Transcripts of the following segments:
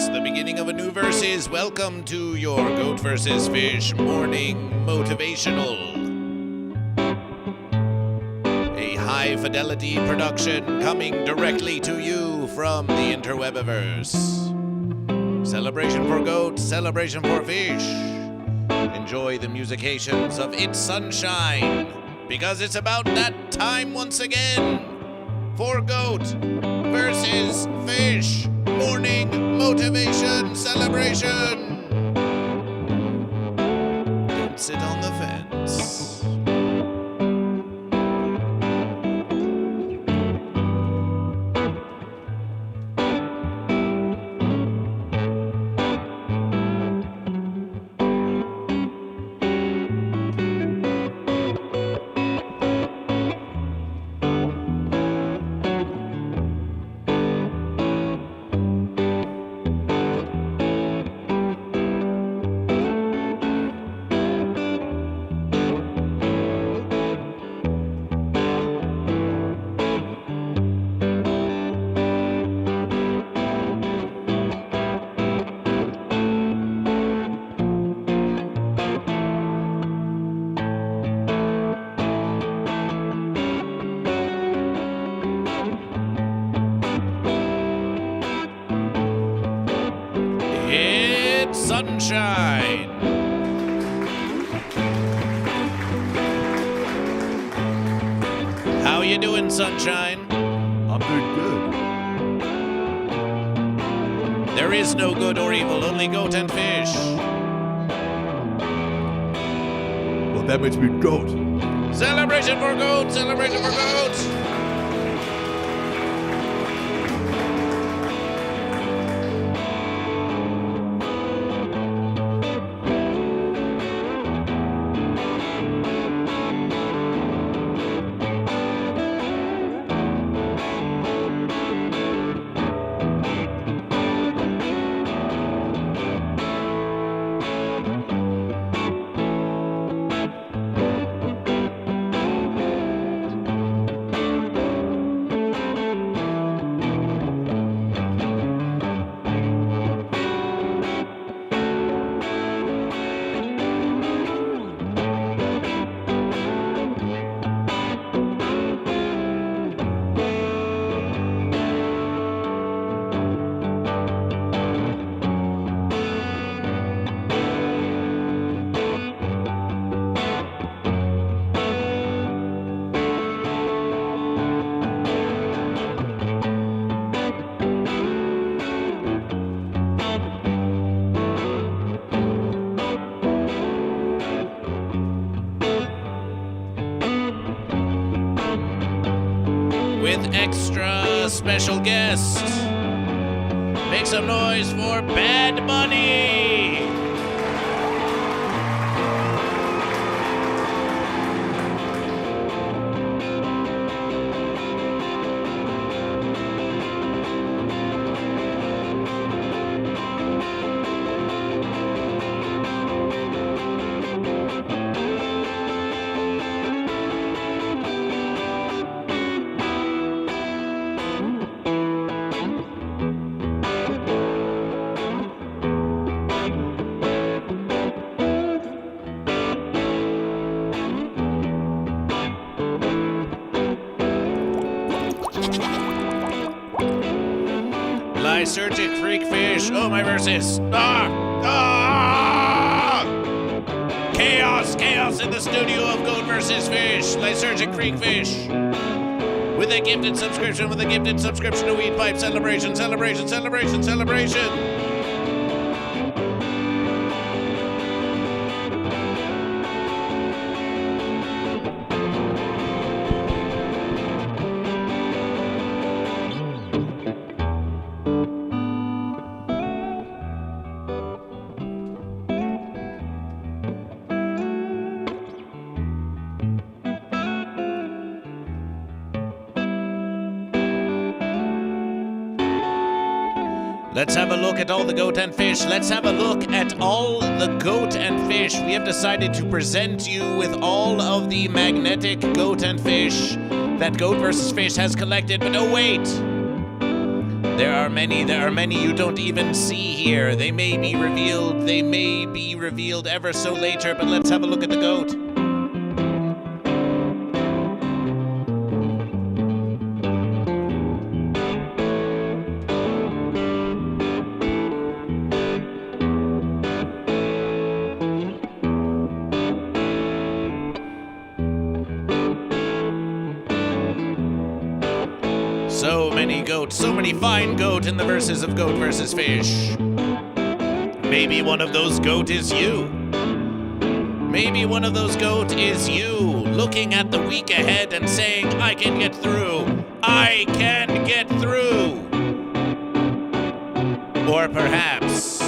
It's the beginning of a new verses. Welcome to your Goat vs. Fish morning motivational. A high fidelity production coming directly to you from the interwebiverse. Celebration for goat, celebration for fish. Enjoy the musications of It's Sunshine, because it's about that time once again for goat versus fish. Morning motivation celebration. Don't sit on the fence. Sunshine. How you doing, Sunshine? I'm doing good. There is no good or evil, only goat and fish. Well, that makes me goat. Celebration for goat, celebration for goat. With extra special guest. Make some noise for Bad Bunny. Lysergic freak fish. Oh, my verses. Chaos in the studio of Goat vs. Fish. Lysergic freak fish. With a gifted subscription to Weed Pipe. Celebration. Let's have a look at all the goat and fish. Let's have a look at all the goat and fish. We have decided to present you with all of the magnetic goat and fish that Goat vs. Fish has collected. But oh, wait. There are many you don't even see here. They may be revealed ever so later, but let's have a look at the goat. So many goats, so many fine goat in the verses of Goat vs. Fish. Maybe one of those goat is you. Maybe one of those goat is you, looking at the week ahead and saying, I can get through. I can get through. Or perhaps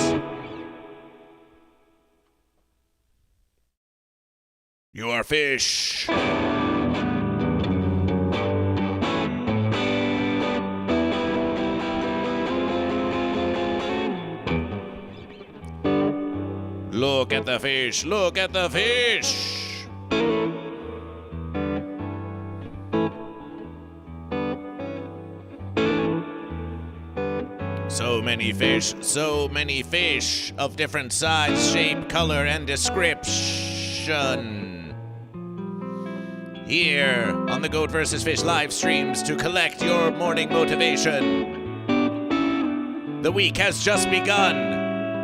you are fish. Look at the fish, look at the fish. So many fish of different size, shape, color, and description. Here on the Goat vs. Fish live streams to collect your morning motivation. The week has just begun.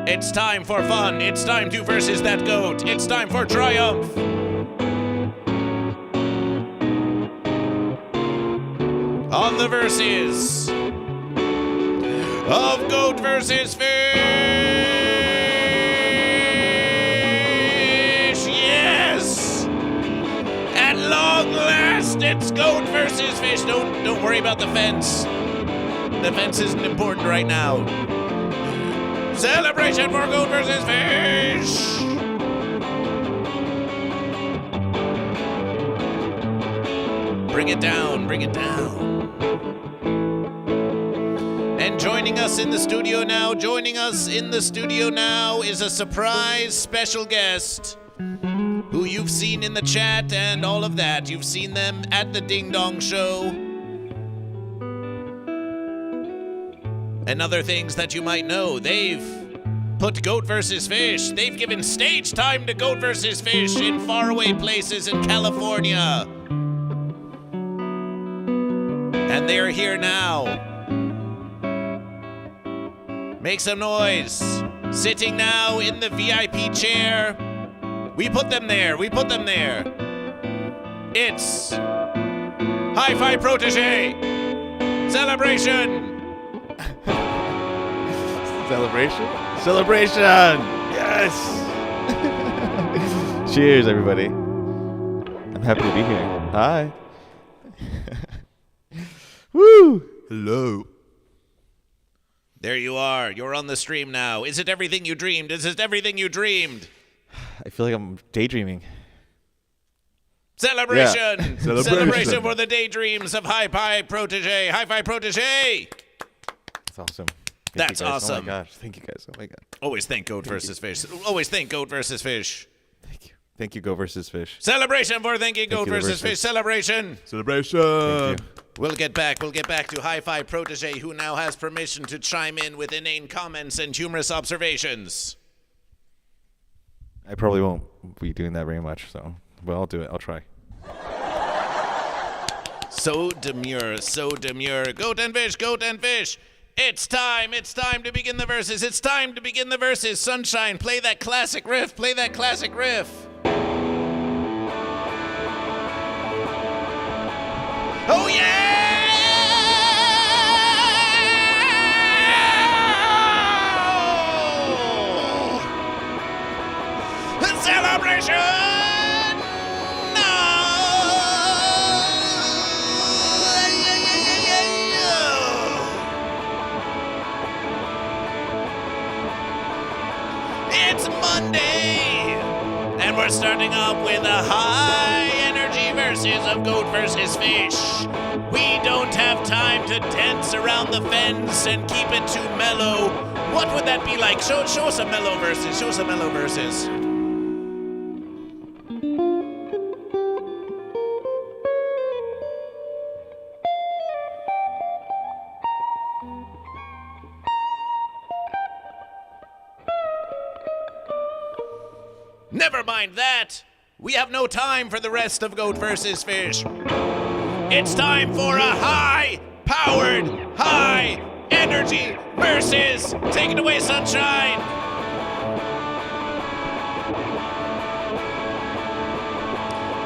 It's time for fun. It's time to versus that goat. It's time for triumph. On the verses of Goat vs. Fish. Yes! At long last, it's Goat vs. Fish. Don't worry about the fence. The fence isn't important right now. Celebration for Goat vs. Fish! Bring it down, bring it down. And joining us in the studio now is a surprise special guest who you've seen in the chat and all of that. You've seen them at the Ding Dong Show. And other things that you might know. They've put Goat vs. Fish. They've given stage time to Goat vs. Fish in faraway places in California. And they're here now. Make some noise. Sitting now in the VIP chair. We put them there. It's Hi-Fi Protege. Celebration. Celebration! Yes! Cheers, everybody. I'm happy to be here. Hi. Woo! Hello. There you are. You're on the stream now. Is it everything you dreamed? I feel like I'm daydreaming. Celebration! Yeah. Celebration for the daydreams of Hi-Fi Protege. Hi-Fi Protege! That's awesome. That's awesome. Oh my gosh. Thank you guys. Oh my god. Always think Goat vs. Fish. Always think Goat vs. Fish. Thank you. Thank you, Go vs. Fish. Celebration for thinking Goat vs. Fish. Celebration. Celebration. Thank you. We'll get back to Hi-Fi Protege, who now has permission to chime in with inane comments and humorous observations. I probably won't be doing that very much, so but I'll do it. I'll try. So demure. Goat and fish. It's time to begin the verses. Sunshine, play that classic riff. Oh yeah! Celebration! It's Monday, and we're starting off with a high-energy versus of Goat vs. Fish. We don't have time to dance around the fence and keep it too mellow. What would that be like? Show us a mellow verses. Never mind that. We have no time for the rest of Goat vs. Fish. It's time for a high-powered, high-energy versus. Take it away, Sunshine.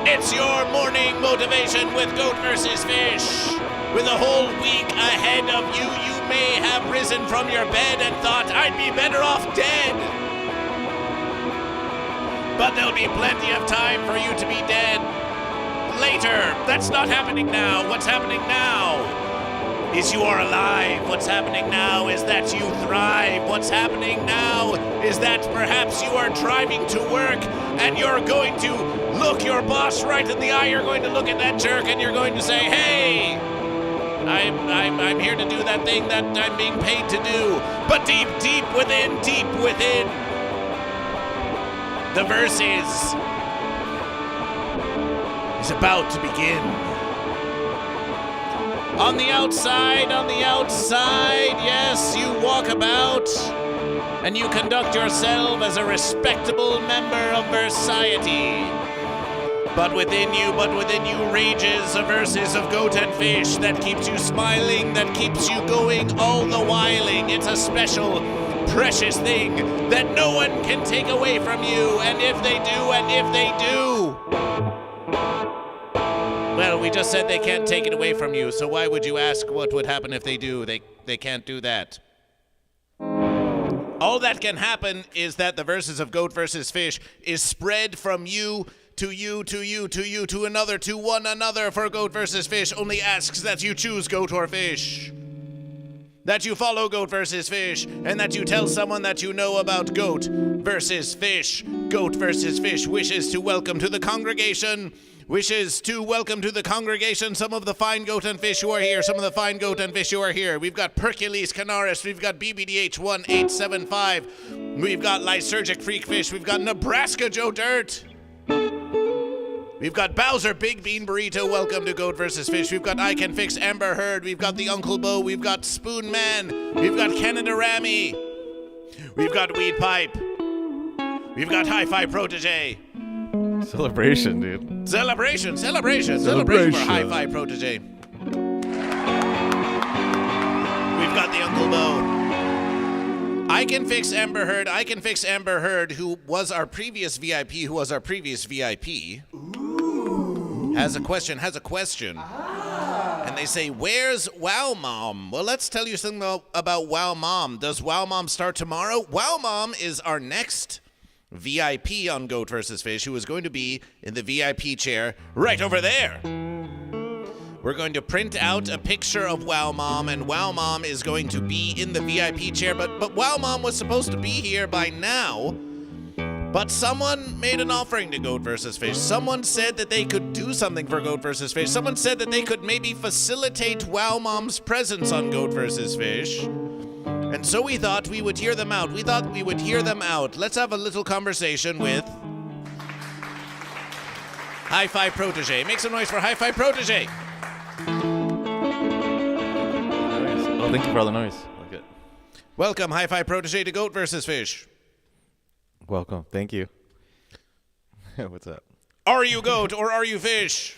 It's your morning motivation with Goat vs. Fish. With a whole week ahead of you, you may have risen from your bed and thought, I'd be better off dead. But there'll be plenty of time for you to be dead later. That's not happening now. What's happening now is you are alive. What's happening now is that you thrive. What's happening now is that perhaps you are driving to work and you're going to look your boss right in the eye. You're going to look at that jerk and you're going to say, hey, I'm here to do that thing that I'm being paid to do. But deep within, the verses is about to begin. On the outside, yes, you walk about and you conduct yourself as a respectable member of Versailles. But within you rages a verses of goat and fish that keeps you smiling, that keeps you going all the whiling. It's a special, precious thing that no one can take away from you. And if they do, well, we just said they can't take it away from you, so why would you ask what would happen if they do? They can't do that. All that can happen is that the verses of Goat vs. Fish is spread from you to you, to you, to you, to another, to one another, for Goat vs. Fish only asks that you choose goat or fish. That you follow Goat vs. Fish, and that you tell someone that you know about Goat vs. Fish. Goat vs. Fish wishes to welcome to the congregation some of the fine goat and fish who are here, We've got Percules Canaris, we've got BBDH 1875, we've got Lysergic Freak Fish, we've got Nebraska Joe Dirt. We've got Bowser Big Bean Burrito, welcome to Goat vs. Fish. We've got I Can Fix Amber Heard. We've got the Uncle Bo. We've got Spoon Man. We've got Canada Rammy. We've got Weed Pipe. We've got Hi-Fi Protege. Celebration, dude. Celebration for Hi-Fi Protege. We've got the Uncle Bo. I Can Fix Amber Heard, who was our previous VIP, has a question. And they say, where's Wow Mom? Well, let's tell you something about Wow Mom. Does Wow Mom start tomorrow? Wow Mom is our next VIP on Goat vs. Fish, who is going to be in the VIP chair right over there. We're going to print out a picture of Wow Mom, and Wow Mom is going to be in the VIP chair, but Wow Mom was supposed to be here by now. But someone made an offering to Goat vs. Fish. Someone said that they could do something for Goat vs. Fish. Someone said that they could maybe facilitate Wow Mom's presence on Goat vs. Fish. And so we thought we would hear them out. Let's have a little conversation with Hi-Fi Protege. Make some noise for Hi-Fi Protege. Oh, thank you for all the noise. Okay. Welcome, Hi-Fi Protege, to Goat vs. Fish. Welcome. Thank you. What's up? Are you goat or are you fish?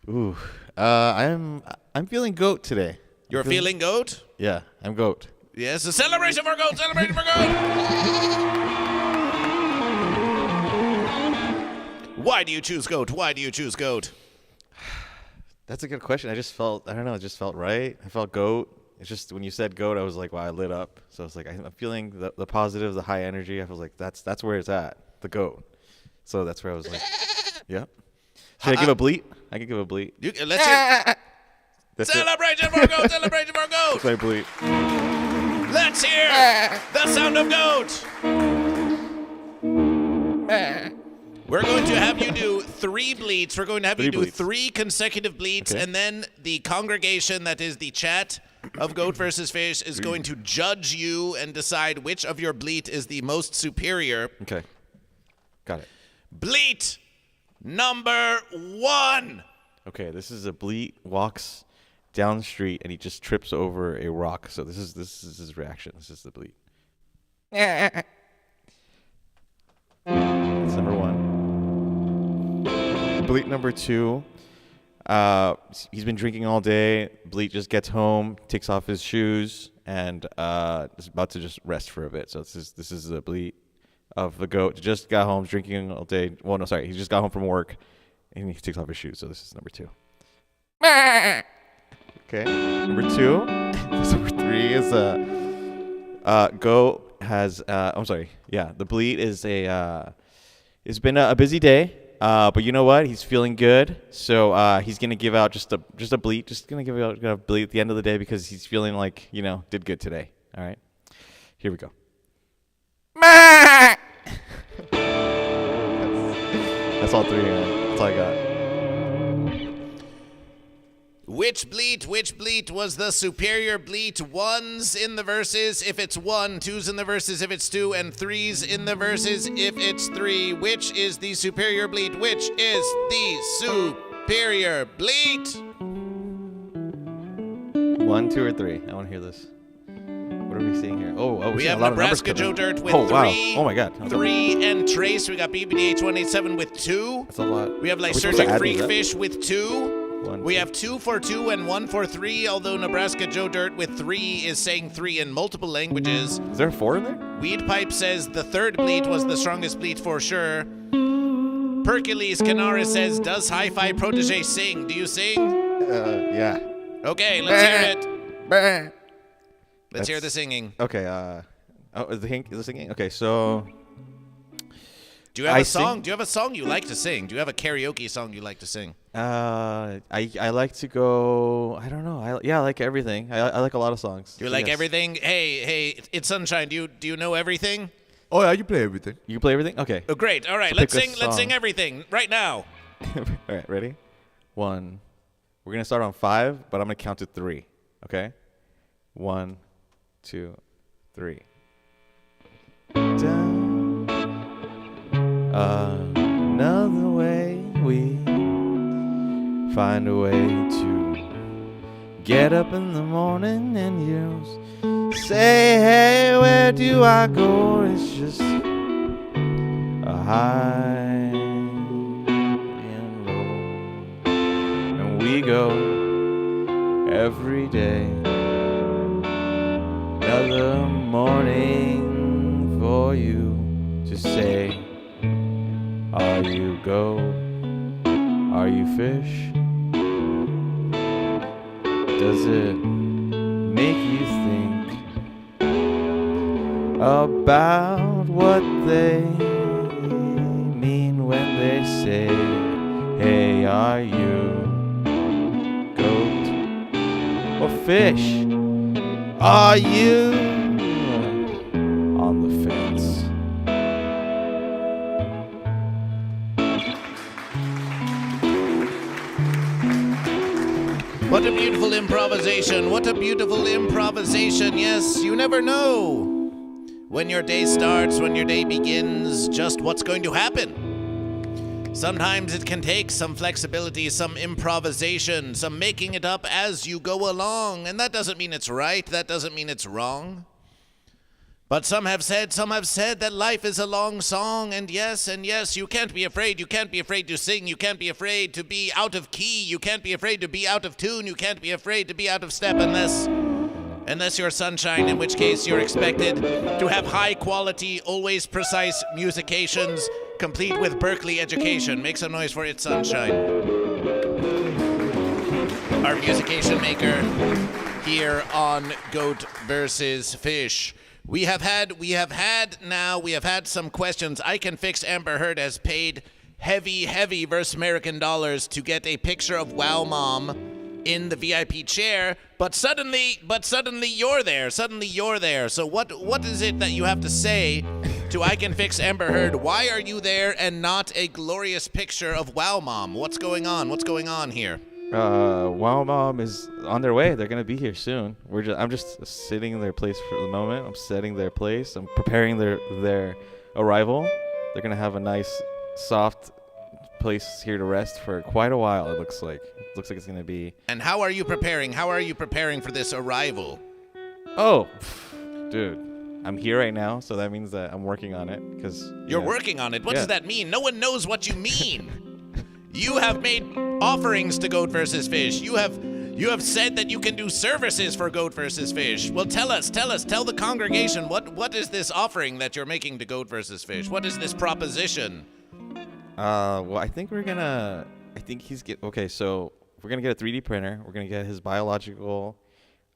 Ooh, I'm feeling goat today. You're feeling goat? Yeah, I'm goat. Yes, a celebration for goat. Why do you choose goat? That's a good question. It just felt right. I felt goat. It's just when you said goat, I was like, wow, I lit up. So it's like I'm feeling the positive, the high energy. I was like, that's where it's at, the goat. So that's where I was like, yeah. Should I give a bleat? I can give a bleat. Let's hear. Celebration for goat. That's my bleat. Let's hear the sound of goat. We're going to have you do 3 bleats. We're going to have you do 3 consecutive bleats, okay. And then the congregation, that is the chat of Goat vs. Fish, is going to judge you and decide which of your bleat is the most superior. Okay. Got it. Bleat number 1. Okay, this is a bleat walks down the street and he just trips over a rock. So this is his reaction. This is the bleat. Bleat number 2. He's been drinking all day. Bleat just gets home, takes off his shoes, and is about to just rest for a bit. So this is the Bleat of the goat. Just got home, drinking all day. Well, no, sorry. He just got home from work, and he takes off his shoes. So this is number 2. Okay, number 2. Number 3 is goat has. I'm sorry. Yeah, the Bleat is it's been a busy day. But you know what? He's feeling good, so he's gonna give out just a bleat. Just gonna give out a bleat at the end of the day because he's feeling like did good today. All right, here we go. That's all 3. That's all I got. Which bleat was the superior bleat? 1's in the verses if it's 1, 2's in the verses if it's 2, and 3's in the verses if it's 3. Which is the superior bleat? Which is the superior bleat? 1, 2, or 3? I want to hear this. What are we seeing here? We have Nebraska Joe Dirt with 3. Wow. Oh my God. 3 and Trace. We got BBDH187 with 2. That's a lot. We have Lysergic Freakfish with 2. We have 2 for 2 and 1 for 3, although Nebraska Joe Dirt with 3 is saying 3 in multiple languages. Is there a 4 in there? Weed Pipe says the 3rd bleat was the strongest bleat for sure. Percules Canara says, does Hi-Fi Protege sing? Do you sing? Yeah. Okay, let's hear it. Let's hear the singing. Okay, is the singing? Okay, so... Do you have a song? Do you have a song you like to sing? Do you have a karaoke song you like to sing? I like to go. I don't know. I like everything. I like a lot of songs. Do you like everything? Hey, it's Sunshine. Do you know everything? Oh yeah, you play everything. You play everything? Okay. Oh great. All right, So let's pick a sing song. everything right now. All right, ready? 1. We're gonna start on 5, but I'm gonna count to 3. Okay? 1, 2, 3. Down. Another way we find a way to get up in the morning and you say, hey, where do I go? It's just a high and low, and we go every day. Another morning for you to say, are you goat? Are you fish? Does it make you think about what they mean when they say, hey, are you goat or fish? Are you on the fence? What a beautiful improvisation. What a beautiful improvisation. Yes, you never know when your day starts, when your day begins, just what's going to happen. Sometimes it can take some flexibility, some improvisation, some making it up as you go along. And that doesn't mean it's right. That doesn't mean it's wrong. But some have said that life is a long song, and yes, you can't be afraid. You can't be afraid to sing. You can't be afraid to be out of key. You can't be afraid to be out of tune. You can't be afraid to be out of step unless you're Sunshine, in which case you're expected to have high quality, always precise musications, complete with Berkeley education. Make some noise for It's Sunshine. Our musication maker here on Goat vs. Fish. We have had some questions. I Can Fix Amber Heard has paid heavy versus American dollars to get a picture of Wow Mom in the VIP chair, but suddenly you're there. So what is it that you have to say to I Can Fix Amber Heard? Why are you there and not a glorious picture of Wow Mom? What's going on? What's going on here? Wow Mom is on their way. They're gonna be here soon. I'm just sitting in their place for the moment. I'm setting their place. I'm preparing their arrival. They're gonna have a nice, soft place here to rest for quite a while. It looks like it's gonna be. And how are you preparing? How are you preparing for this arrival? Oh, dude, I'm here right now, so that means that I'm working on it. Cause you're working on it. What does that mean? No one knows what you mean. You have made offerings to Goat vs. Fish. You have said that you can do services for Goat vs. Fish. Well, tell the congregation, what is this offering that you're making to Goat vs. Fish? What is this proposition? Well, I think so we're gonna get a 3D printer. We're gonna get his biological,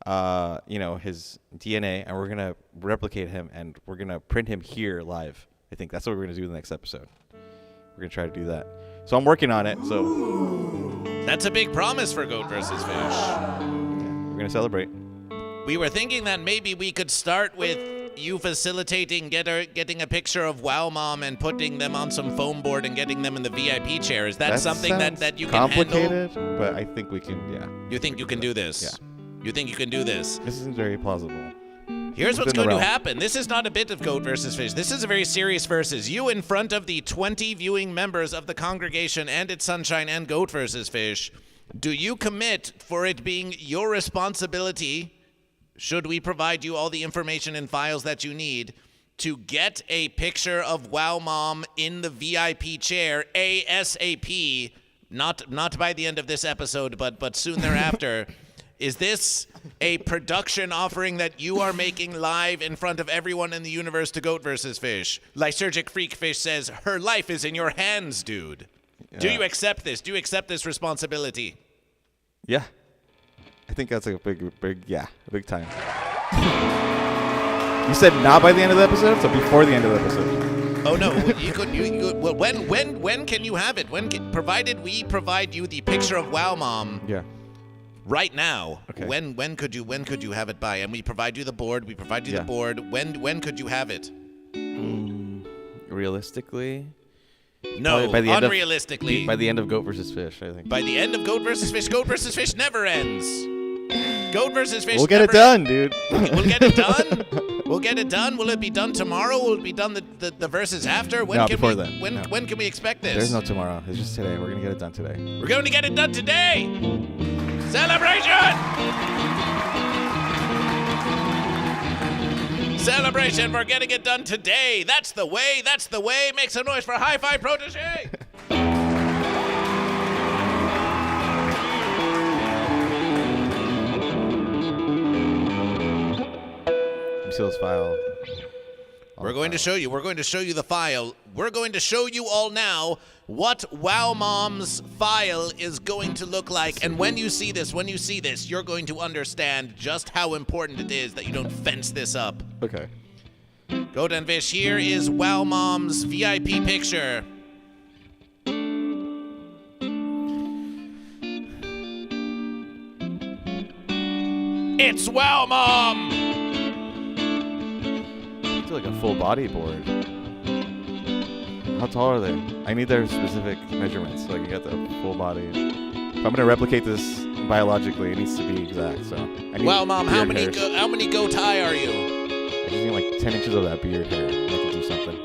his DNA, and we're gonna replicate him, and we're gonna print him here live. I think that's what we're gonna do in the next episode. We're gonna try to do that. So I'm working on it. So that's a big promise for Goat vs. Fish. Yeah, we're gonna celebrate. We were thinking that maybe we could start with you facilitating getting a picture of Wow Mom and putting them on some foam board and getting them in the VIP chair. Is that something that you can handle? Complicated, but I think we can. Yeah. You think you can do this? Yeah. You think you can do this? This is very plausible. Here's what's going to happen. This is not a bit of Goat vs. Fish. This is a very serious versus. You in front of the 20 viewing members of the congregation and its Sunshine and Goat vs. Fish. Do you commit for it being your responsibility, should we provide you all the information and files that you need, to get a picture of Wow Mom in the VIP chair ASAP, not by the end of this episode, but soon thereafter? Is this a production offering that you are making live in front of everyone in the universe to Goat vs. Fish? Lysergic Freak Fish says, her life is in your hands, dude. Yeah. Do you accept this? Do you accept this responsibility? Yeah. I think that's like a big time. You said not by the end of the episode, so before the end of the episode. Oh no, well, when can you have it? Provided we provide you the picture of Wow Mom. Yeah. Right now, okay. When could you have it by? And we provide you the board. We provide you the board. When could you have it? Realistically, no. By the unrealistically, by the end of Goat vs. Fish, I think. By the end of Goat vs. Fish, Goat vs. Fish never ends. Goat vs. Fish. We'll get it done, dude. We'll get it done. We'll get it done. Will it be done tomorrow? Will it be done the verses after? Before then. When can we expect this? There's no tomorrow. It's just today. We're gonna get it done today. We're going to get it done today. Celebration! Celebration, we're getting it done today. That's the way. Make some noise for Hi-Fi Protege. See this file. We're going to show you the file. We're going to show you all now what Wow Mom's file is going to look like. And when you see this, you're going to understand just how important it is that you don't fence this up. Okay. Goat and Fish, here is Wow Mom's VIP picture. It's Wow Mom! It's like a full body board. How tall are they? I need their specific measurements so I can get the full body. If I'm gonna replicate this biologically, it needs to be exact. So. Wow, Mom, how many goat high are you? I just need like 10 inches of that beard hair. I can do something.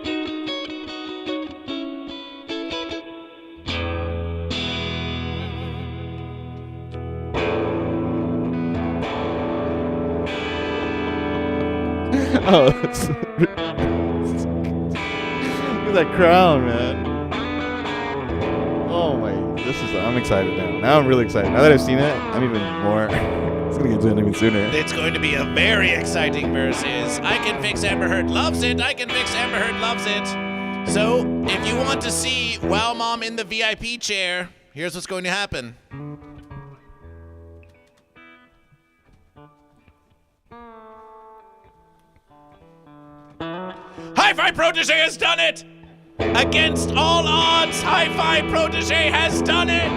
Oh, look at that crown, man. Oh my, I'm excited now. Now I'm really excited. Now that I've seen it, I'm even more. It's gonna get done even sooner. It's going to be a very exciting versus. I Can Fix Amber Heard loves it. I Can Fix Amber Heard loves it. So, if you want to see Wow Mom in the VIP chair, here's what's going to happen. Hi-Fi Protege has done it! Against all odds, Hi-Fi Protege has done it!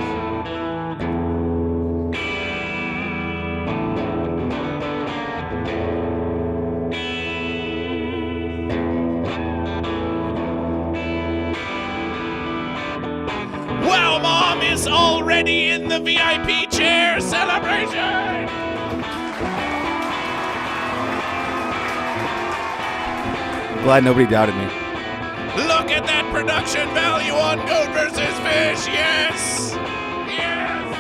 Wow Mom is already in the VIP chair! Celebration! Glad nobody doubted me. Look at that production value on Goat vs. Fish. Yes. Yes.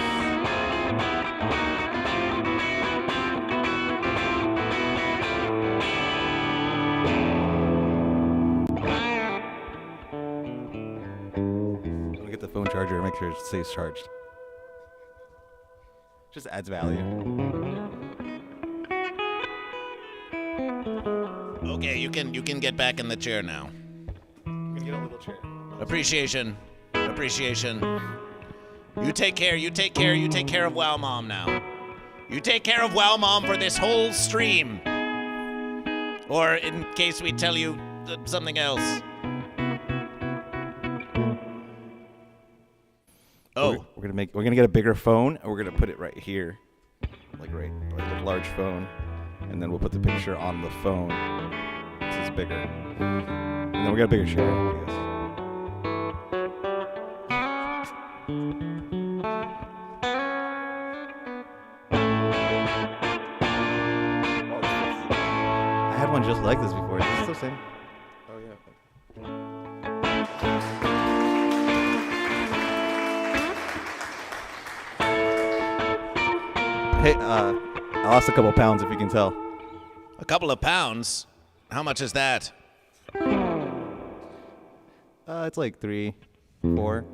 I'm gonna get the phone charger and make sure it stays charged. Just adds value. Okay, you can get back in the chair now. I'm gonna get a little chair. Appreciation. You take care of Wow Mom now. You take care of Wow Mom for this whole stream. Or in case we tell you something else. Oh. We're gonna get a bigger phone and we're gonna put it right here. Like a large phone. And then we'll put the picture on the phone. This is bigger. And then we got a bigger chair, I guess. I had one just like this before. Is it still the same? Oh yeah. Hey, I lost a couple pounds, if you can tell. A couple of pounds? How much is that? It's like 3, 4.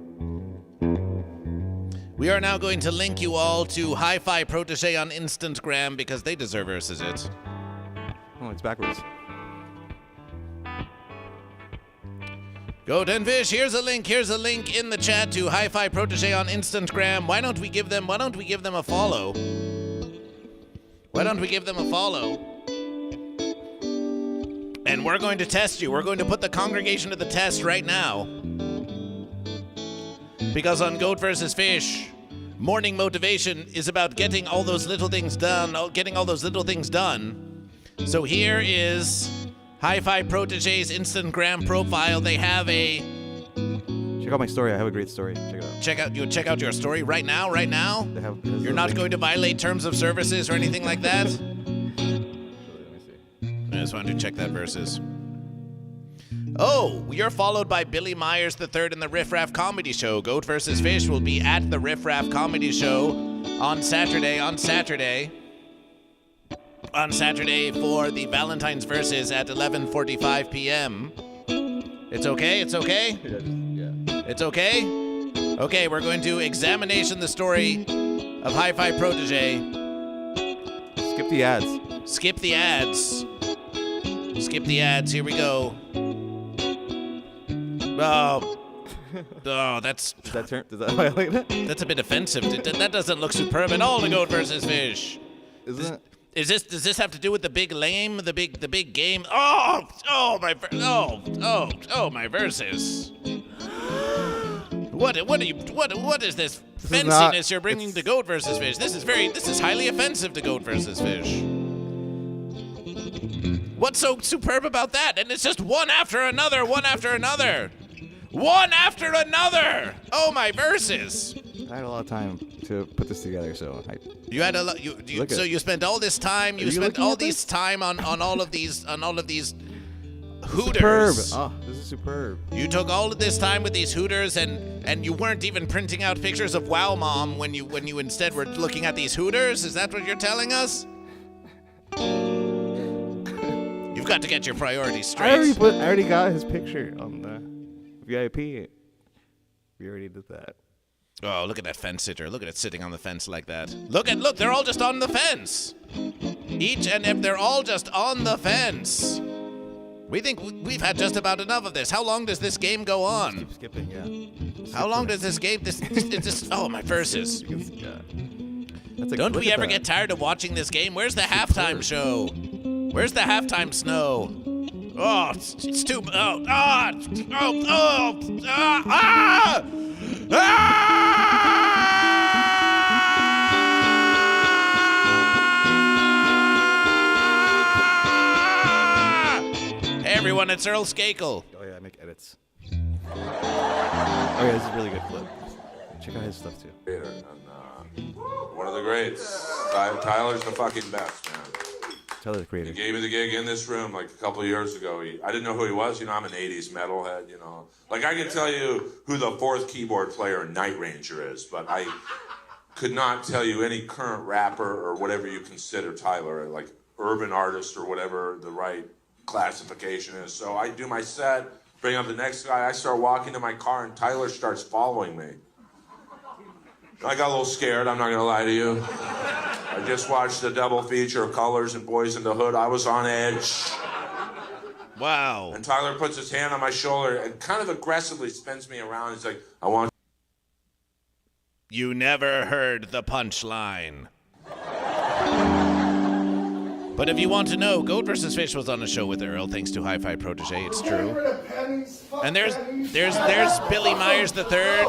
We are now going to link you all to Hi-Fi Protege on Instagram because they deserve versus it. Oh, it's backwards. GoatVsFish, here's a link in the chat to Hi-Fi Protege on Instagram. Why don't we give them a follow? And we're going to test you. We're going to put the congregation to the test right now. Because on GoatVsFish, morning motivation is about getting all those little things done. So here is Hi-Fi Protege's Instagram profile. They have a... Check out my story. I have a great story. Check it out. Check out your story right now? You're not going to violate terms of services or anything like that? I just wanted to check that versus. Oh, we are followed by Billy Myers III in the Riff Raff Comedy Show. GoatVsFish will be at the Riff Raff Comedy Show on Saturday for the Valentine's Versus at 11:45 p.m. It's okay? Yeah. It's okay? Okay, we're going to examination the story of Hi-Fi Protege. Skip the ads. Here we go. Oh, that's... Does that violate it? That's a bit offensive. That doesn't look superb at all to GoatVsFish. Isn't it? Does this have to do with the big game? Oh my verses. What is this fanciness you're bringing to GoatVsFish? This is highly offensive to GoatVsFish. What's so superb about that? And it's just one after another. Oh my verses. I had a lot of time to put this together, so you had a lot. You spent all this time. You spent all this time on all of these hooters. Superb. Oh, this is superb. You took all of this time with these hooters, and you weren't even printing out pictures of Wow Mom when you instead were looking at these hooters. Is that what you're telling us? You've got to get your priorities straight. I already got his picture on the VIP. We already did that. Oh, look at that fence sitter. Look at it sitting on the fence like that. Look, they're all just on the fence. They're all just on the fence. We think we've had just about enough of this. How long does this game go on? Keep skipping, yeah. How long does this game, oh, my verses. Yeah. Don't we ever get tired of watching this game? Where's the halftime show? Where's the halftime snow? Oh, it's too, Hey everyone, it's Earl Skakel. Oh yeah, I make edits. Oh yeah, this is a really good clip. Check out his stuff too. And, one of the greats. Tyler's the fucking best, man. Tyler the creator. He gave me the gig in this room like a couple of years ago. I didn't know who he was. I'm an 80s metalhead, Like, I could tell you who the fourth keyboard player in Night Ranger is, but I could not tell you any current rapper or whatever you consider Tyler, like urban artist or whatever the right classification is. So I do my set, bring up the next guy. I start walking to my car, and Tyler starts following me. I got a little scared, I'm not gonna lie to you. I just watched the double feature of Colors and Boys in the Hood. I was on edge. Wow. And Tyler puts his hand on my shoulder and kind of aggressively spins me around. He's like, I want... You never heard the punchline. But if you want to know, Goat vs. Fish was on a show with Earl, thanks to Hi-Fi Protege. It's true. And there's Billy Myers the Third.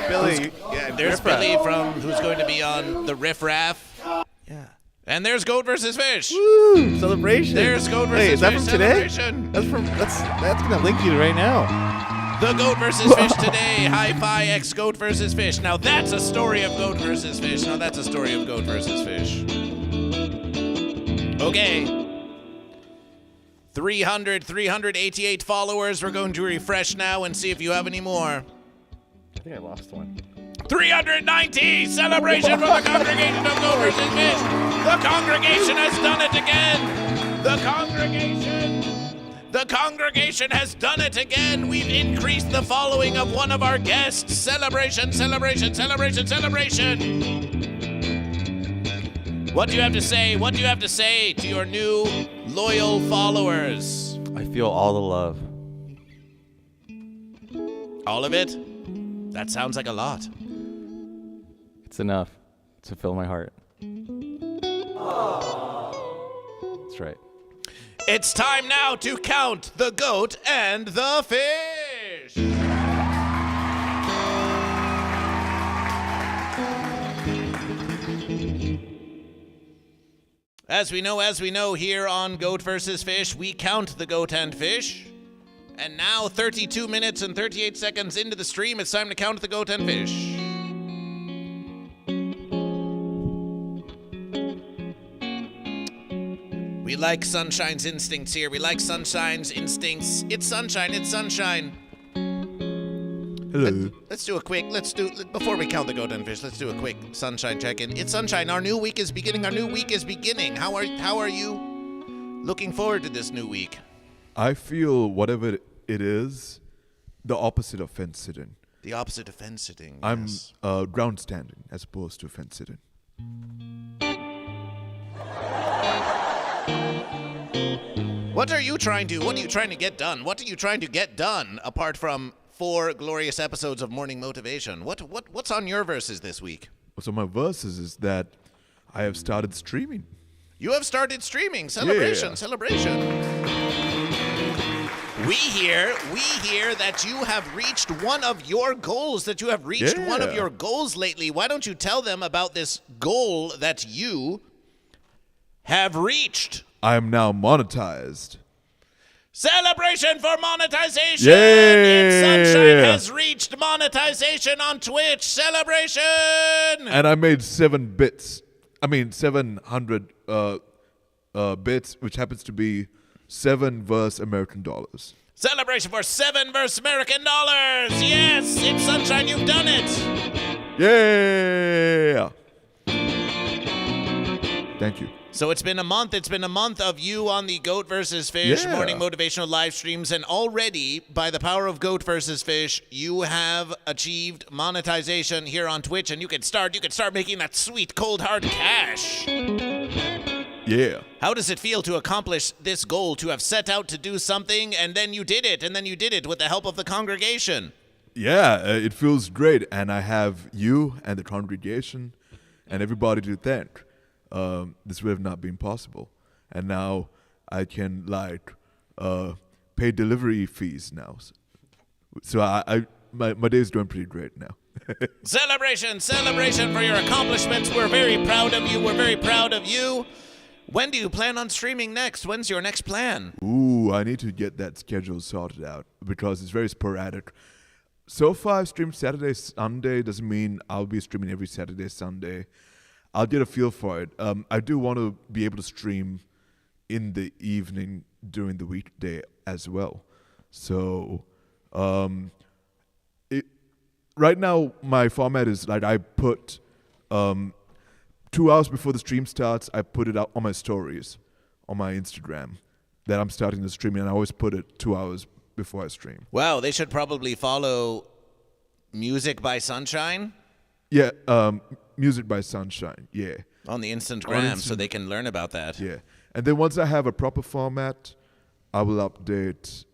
Billy, There's Billy from who's going to be on the Riff Raff. Yeah. And there's Goat vs. Fish. Woo! Celebration. There's Goat vs. Wait, is that Fish from today? celebration. That's gonna link you to right now. The Goat vs. Fish today. Hi-Fi X Goat vs. Fish. Now that's a story of Goat vs. Fish. Now that's a story of Goat vs. Fish. Okay. 388 followers. We're going to refresh now and see if you have any more. I think I lost one. 390! Celebration for the congregation of Goat vs. Fish. The congregation has done it again. The congregation has done it again. We've increased the following of one of our guests. Celebration, celebration, celebration, celebration. What do you have to say? What do you have to say to your new loyal followers? I feel all the love. All of it? That sounds like a lot. It's enough to fill my heart. That's right. It's time now to count the goat and the fish. As we know, here on Goat vs. Fish, we count the goat and fish. And now, 32 minutes and 38 seconds into the stream, it's time to count the goat and fish. We like Sunshine's instincts here. We like Sunshine's instincts. It's Sunshine, it's Sunshine. Hello. Before we count the goat and fish, let's do a quick Sunshine check-in. It's Sunshine, our new week is beginning. How are you looking forward to this new week? I feel whatever it is, the opposite of fence sitting. The opposite of fence sitting. I'm yes. ground standing as opposed to fence sitting. What are you trying to get done? What are you trying to get done apart from 4 glorious episodes of Morning Motivation? What's on your verses this week? So my verses is that I have started streaming. You have started streaming. Celebration, Yeah. celebration. We hear that you have reached one of your goals, one of Yeah. your goals lately. Why don't you tell them about this goal that you have reached? I am now monetized. Celebration for monetization! Yeah. It's Sunshine has reached monetization on Twitch. Celebration! And I made 700 bits, which happens to be 7 verse American dollars. Celebration for 7 versus American dollars! Yes, it's Sunshine, you've done it! Yeah. Thank you. So it's been a month of you on the Goat vs. Fish Yeah. morning motivational live streams, and already, by the power of Goat vs. Fish, you have achieved monetization here on Twitch, and you can start making that sweet cold hard cash. Yeah. How does it feel to accomplish this goal, to have set out to do something, and then you did it with the help of the congregation? Yeah, it feels great, and I have you and the congregation and everybody to thank. This would have not been possible, and now I can pay delivery fees now. So my day is doing pretty great now. Celebration for your accomplishments. We're very proud of you. When do you plan on streaming next? When's your next plan? Ooh, I need to get that schedule sorted out because it's very sporadic. So far, I've streamed Saturday, Sunday. Doesn't mean I'll be streaming every Saturday, Sunday. I'll get a feel for it. I do want to be able to stream in the evening during the weekday as well. So, right now, my format is I put 2 hours before the stream starts, I put it out on my stories on my Instagram that I'm starting the stream, and I always put it 2 hours before I stream. Wow, they should probably follow Music by Sunshine. Yeah, Music by Sunshine. Yeah. On the Instagram, so they can learn about that. Yeah. And then once I have a proper format, I will update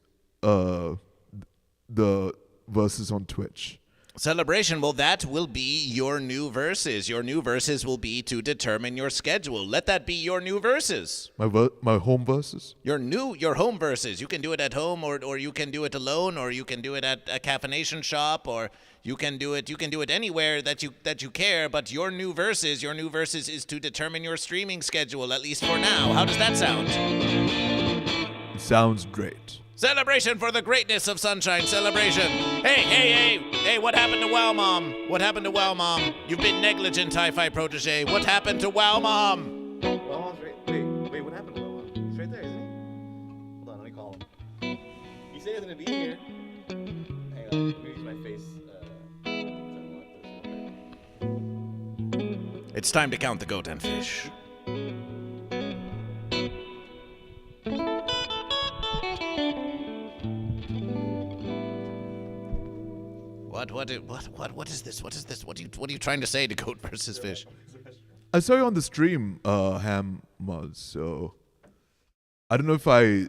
the verses on Twitch. Celebration, well, that will be your new verses. Your new verses will be to determine your schedule. Let that be your new verses. My home verses? Your home verses. You can do it at home, or you can do it alone, or you can do it at a caffeination shop, or you can do it anywhere that you care, but your new verses is to determine your streaming schedule, at least for now. How does that sound? It sounds great. Celebration for the greatness of Sunshine. Celebration. Hey, what happened to Wow Mom? What happened to Wow Mom? You've been negligent, Hi-Fi Protege. What happened to Wow Mom? Wow Mom's right. Wait, what happened to Wow Mom? He's right there, isn't he? Hold on, let me call him. He said he's gonna be here. Hang on, let me use my face. It's time to count the goat and fish. What is this? What is this? What are you trying to say to Goat versus Fish? I saw you on the stream, Ham Mods, so I don't know if I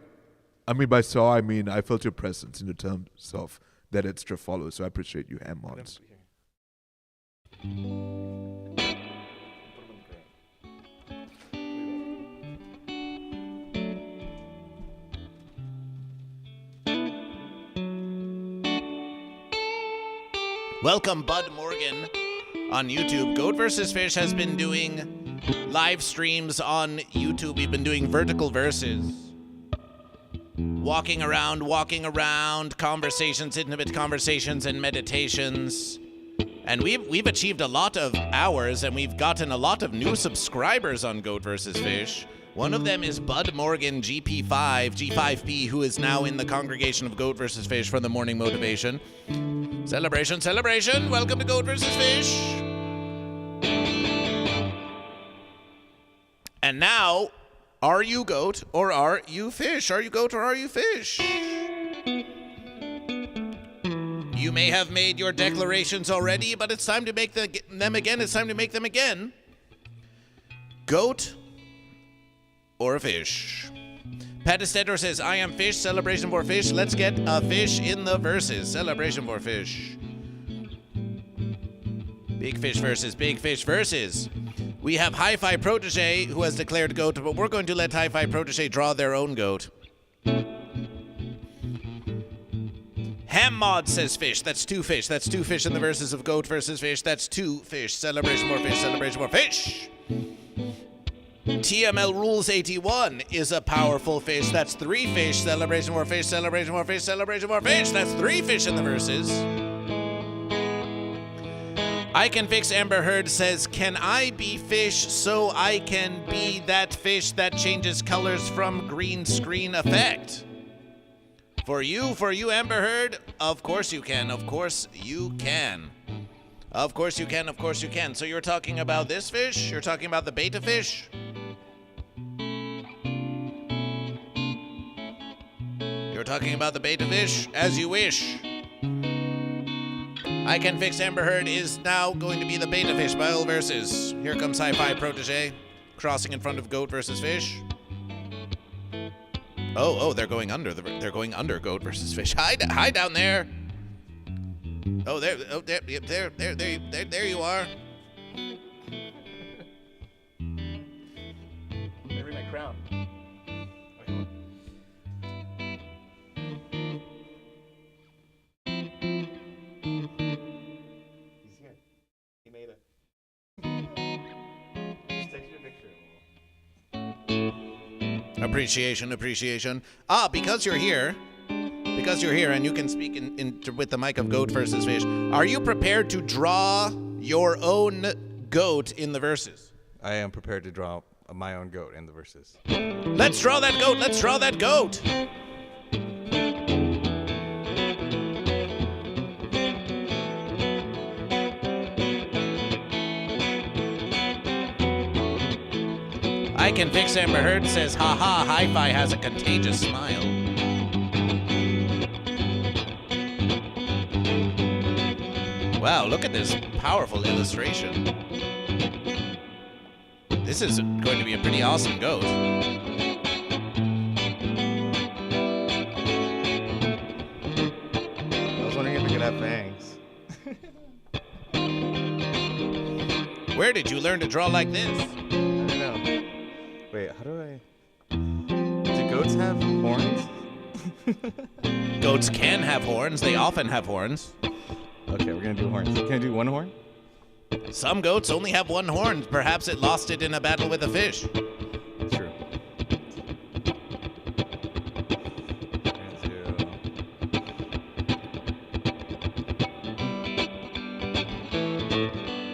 mean I felt your presence in the terms of that extra follow, so I appreciate you, Ham Mods. Welcome, Bud Morgan, on YouTube. Goat vs. Fish has been doing live streams on YouTube. We've been doing vertical verses. Walking around, conversations, intimate conversations, and meditations. And we've achieved a lot of hours, and we've gotten a lot of new subscribers on Goat vs. Fish. One of them is Bud Morgan, G5P, who is now in the congregation of Goat vs. Fish for the morning motivation. Celebration. Welcome to Goat vs. Fish. And now, are you goat or are you fish? Are you goat or are you fish? You may have made your declarations already, but it's time to make them again. It's time to make them again. Goat or a fish? Pat Estetter says, I am fish, celebration for fish. Let's get a fish in the verses. Celebration for fish. Big fish versus. We have Hi-Fi Protege, who has declared goat, but we're going to let Hi-Fi Protege draw their own goat. Ham Mod says fish. That's two fish. That's two fish in the verses of Goat versus Fish. That's two fish. Celebration for fish. Celebration for fish. TML Rules 81 is a powerful fish. That's three fish. Celebration for fish. Celebration for fish. Celebration for fish. That's three fish in the verses. I Can Fix Amber Heard says, can I be fish so I can be that fish that changes colors from green screen effect? For you, Amber Heard, of course you can. Of course you can. Of course you can. Of course you can. So you're talking about this fish? You're talking about the beta fish? You're talking about the beta fish? As you wish. I Can Fix Amber Heard is now going to be the beta fish by all verses. Here comes Hi-Fi Protege, crossing in front of Goat versus Fish. Oh, they're going under. They're going under Goat versus Fish. Hi down there. Oh, there you are. Maybe my crown. He's here. He made it. Just take your picture. Appreciation. Because you're here and you can speak with the mic of Goat versus Fish, are you prepared to draw your own goat in the verses? I am prepared to draw my own goat in the verses. Let's draw that goat. I Can Fix Amber Heard says, haha, Hi-Fi has a contagious smile. Wow, look at this powerful illustration. This is going to be a pretty awesome goat. I was wondering if it could have fangs. Where did you learn to draw like this? I don't know. Wait, how do I... Do goats have horns? Goats can have horns. They often have horns. Okay, we're gonna do horns. Can I do one horn? Some goats only have one horn. Perhaps it lost it in a battle with a fish. True.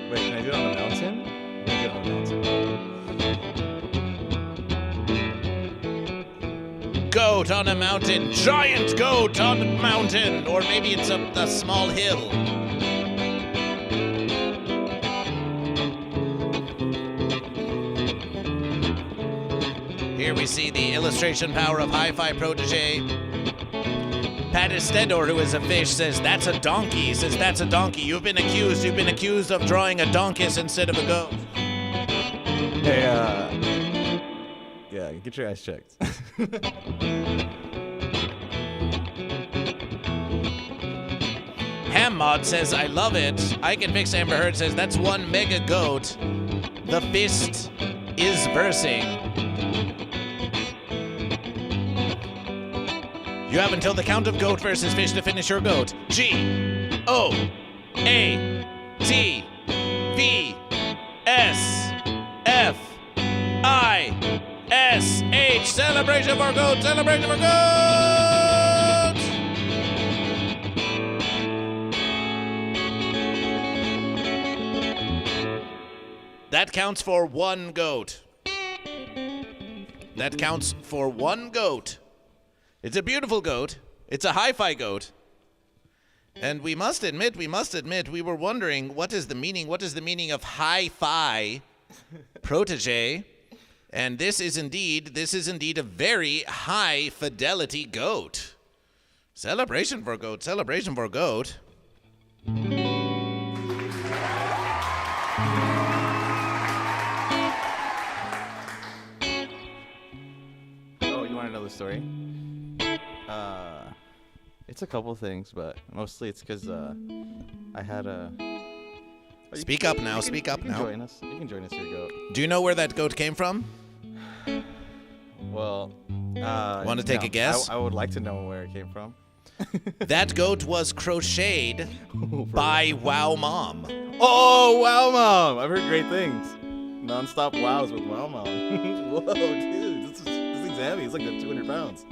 Wait, can I do it on the mountain? I'm gonna do it on the mountain. Goat on a mountain. Giant goat on a mountain. Or maybe it's a small hill. Here we see the illustration power of Hi-Fi Protege. Pat Estedor, who is a fish, says, that's a donkey. He says, that's a donkey. You've been accused of drawing a donkeys instead of a goat. Hey, yeah, get your eyes checked. Ham Mod says, I love it. I Can Fix Amber Heard says, that's one mega goat. The fist is versing. You have until the count of goat versus fish to finish your goat. GOATVSFISH. Celebration for goat! Celebration for goat! That counts for one goat. That counts for one goat. It's a beautiful goat. It's a hi-fi goat. And we must admit, we were wondering, what is the meaning of hi-fi Protege? And this is indeed a very high fidelity goat. Celebration for goat, celebration for goat. Oh, you want to know the story? It's a couple things, but mostly it's because I had a... Speak up now, speak up now. You can join us here, Goat. Do you know where that goat came from? Well, Want to take a guess? I would like to know where it came from. That goat was crocheted by Wow Mom. Oh, Wow Mom! I've heard great things. Non-stop wows with Wow Mom. Whoa, dude, this thing's heavy. It's like 200 pounds.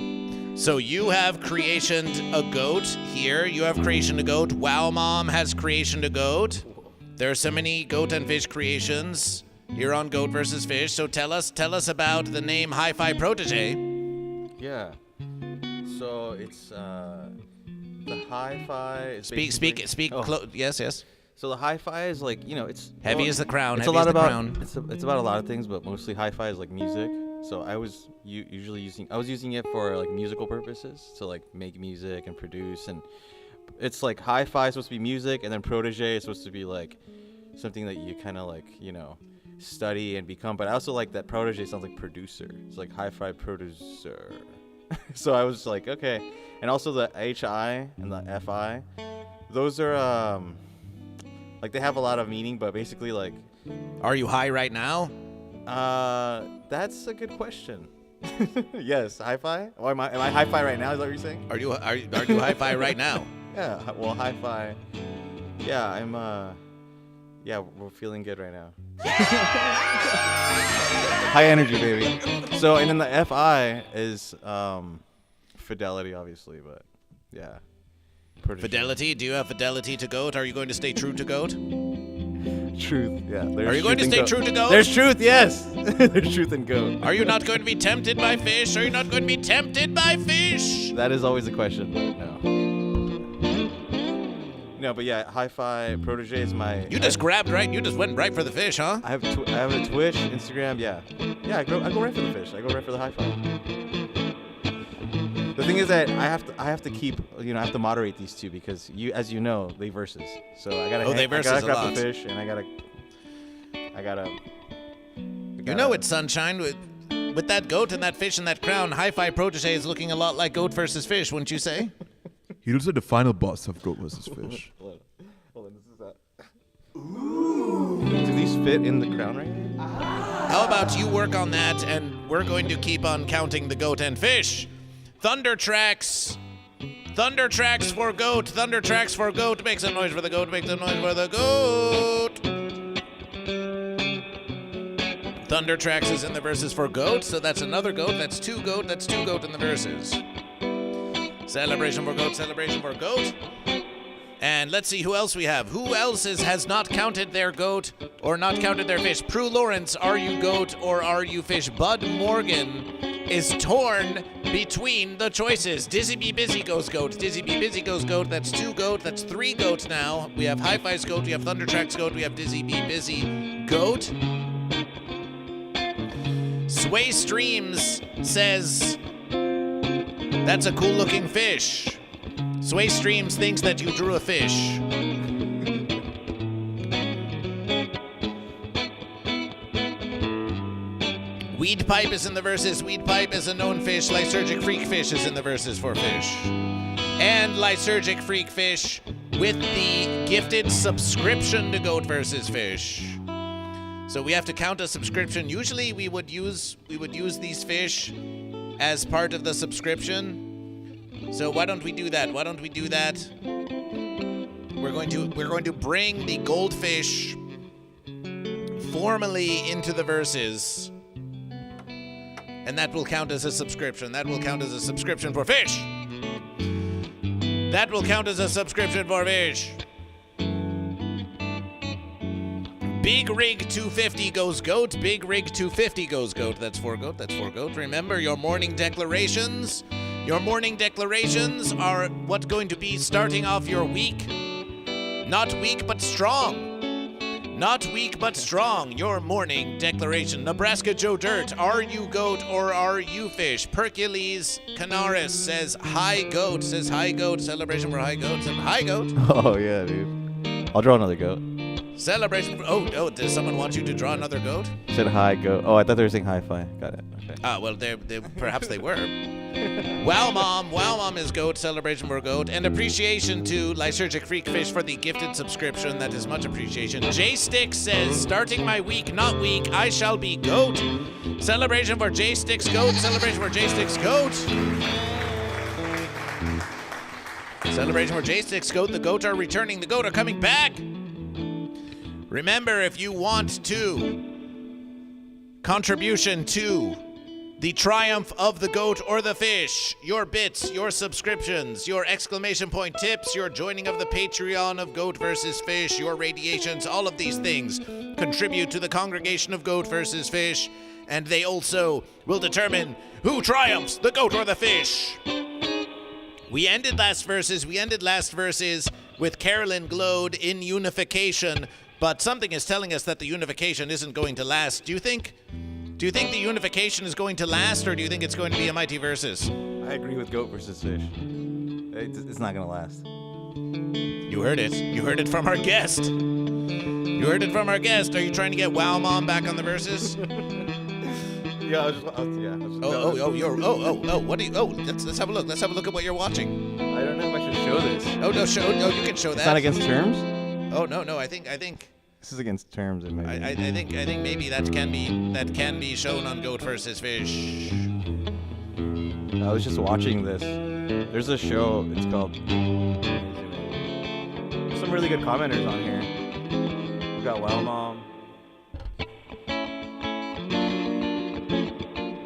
So you have creationed a goat here. You have creationed a goat. Wow Mom has creationed a goat. There are so many goat and fish creations here on Goat vs. Fish. So tell us about the name Hi-Fi Protege. Yeah. So it's the hi-fi. Is Speak. oh. Yes. So the hi-fi is like, it's Heavy as the crown. It's heavy a lot as the about crown. it's about a lot of things, but mostly hi-fi is like music. So I was using it for like musical purposes to like make music and produce, and it's like hi-fi is supposed to be music, and then Protege is supposed to be like something that you kind of like study and become. But I also like that Protege sounds like producer. It's like hi-fi producer. So I was like, okay. And also the HI and the FI, those are like they have a lot of meaning, but basically like. Are you high right now? That's a good question. Yes, hi-fi. Or am I hi-fi right now? Is that what you're saying? Are you hi-fi right now? Yeah. Well, hi-fi. Yeah, I'm. Yeah, we're feeling good right now. High energy, baby. So, and then the FI is Fidelity, obviously, but yeah. Pretty Fidelity? Do you have fidelity to goat? Are you going to stay true to goat? Truth, yeah. Are you going to stay true to goat? There's truth, yes. There's truth in goat. Are you not going to be tempted by fish? Are you not going to be tempted by fish? That is always a question, but no. No, but yeah, Hi-Fi Protege is my. You just grabbed right. You just went right for the fish, huh? I have a Twitch, Instagram, yeah. Yeah, I go right for the fish. I go right for the Hi-Fi. The thing is that I have to keep, I have to moderate these two because as you know, they versus. So I gotta. They versus a grab lot. the fish, and I gotta. You know it, Sunshine. With that goat and that fish and that crown, Hi-Fi Protege is looking a lot like Goat versus Fish, wouldn't you say? He looks like the final boss of Goat vs. Fish. Hold on, this is that. Ooh. Do these fit in the crown right here? How about you work on that, and we're going to keep on counting the goat and fish. Thunder tracks for goat. Thunder tracks for goat. Make some noise for the goat. Make some noise for the goat. Thunder tracks is in the verses for goat, so that's another goat. That's two goat. That's two goat in the verses. Celebration for goat. Celebration for goat. And let's see who else we have. Who else has not counted their goat or not counted their fish? Prue Lawrence, are you goat or are you fish? Bud Morgan is torn between the choices. Dizzy Be Busy goes goat. Dizzy Be Busy goes goat. That's two goat. That's three goats now. We have Hi-Fi's goat. We have Thundertrack's goat. We have Dizzy Be Busy goat. Sway Streams says, that's a cool looking fish. Sway Streams thinks that you drew a fish. Weed Pipe is in the verses. Weed Pipe is a known fish. Lysergic Freak Fish is in the verses for fish. And Lysergic Freak Fish with the gifted subscription to Goat versus Fish. So we have to count a subscription. Usually we would use these fish as part of the subscription. So why don't we do that? We're going to bring the goldfish formally into the verses. And that will count as a subscription. That will count as a subscription for fish. That will count as a subscription for fish. Big Rig 250 goes goat. Big Rig 250 goes goat. That's for goat. That's for goat. Remember your morning declarations. Your morning declarations are what's going to be starting off your week. Not weak, but strong. Not weak, but strong. Your morning declaration. Nebraska Joe Dirt. Are you goat or are you fish? Percules Canaris says hi goat. Says hi goat. Celebration for hi goat. Hi goat. Oh, yeah, dude. I'll draw another goat. Celebration for... Oh, does someone want you to draw another goat? Said hi goat. Oh, I thought they were saying hi-fi. Got it. Okay. Well, perhaps they were. Wow Mom is goat. Celebration for goat. And appreciation to Lysergic Freak Fish for the gifted subscription. That is much appreciation. J Stick says, starting my week, not weak, I shall be goat. Celebration for J Stick's goat. Celebration for J Stick's goat. Celebration for J Stick's goat. The goat are returning. The goat are coming back. Remember, if you want to contribution to the triumph of the goat or the fish, your bits, your subscriptions, your exclamation point tips, your joining of the Patreon of Goat versus Fish, your radiations, all of these things contribute to the congregation of Goat versus Fish, and they also will determine who triumphs, the goat or the fish. We ended last verses with Carolyn Glode in unification, but something is telling us that the unification isn't going to last. Do you think the unification is going to last, or do you think it's going to be a mighty versus? I agree with Goat versus Fish. It's not going to last. You heard it. You heard it from our guest. You heard it from our guest. Are you trying to get Wow Mom back on the verses? Yeah, what do you... let's have a look. Let's have a look at what you're watching. I don't know if I should show this. You can show that. It's not against terms? Oh, no, I think this is against terms. It might be. I think maybe that can be shown on Goat versus Fish. I was just watching this. There's a show. It's called. There's some really good commenters on here. We got Wow Mom.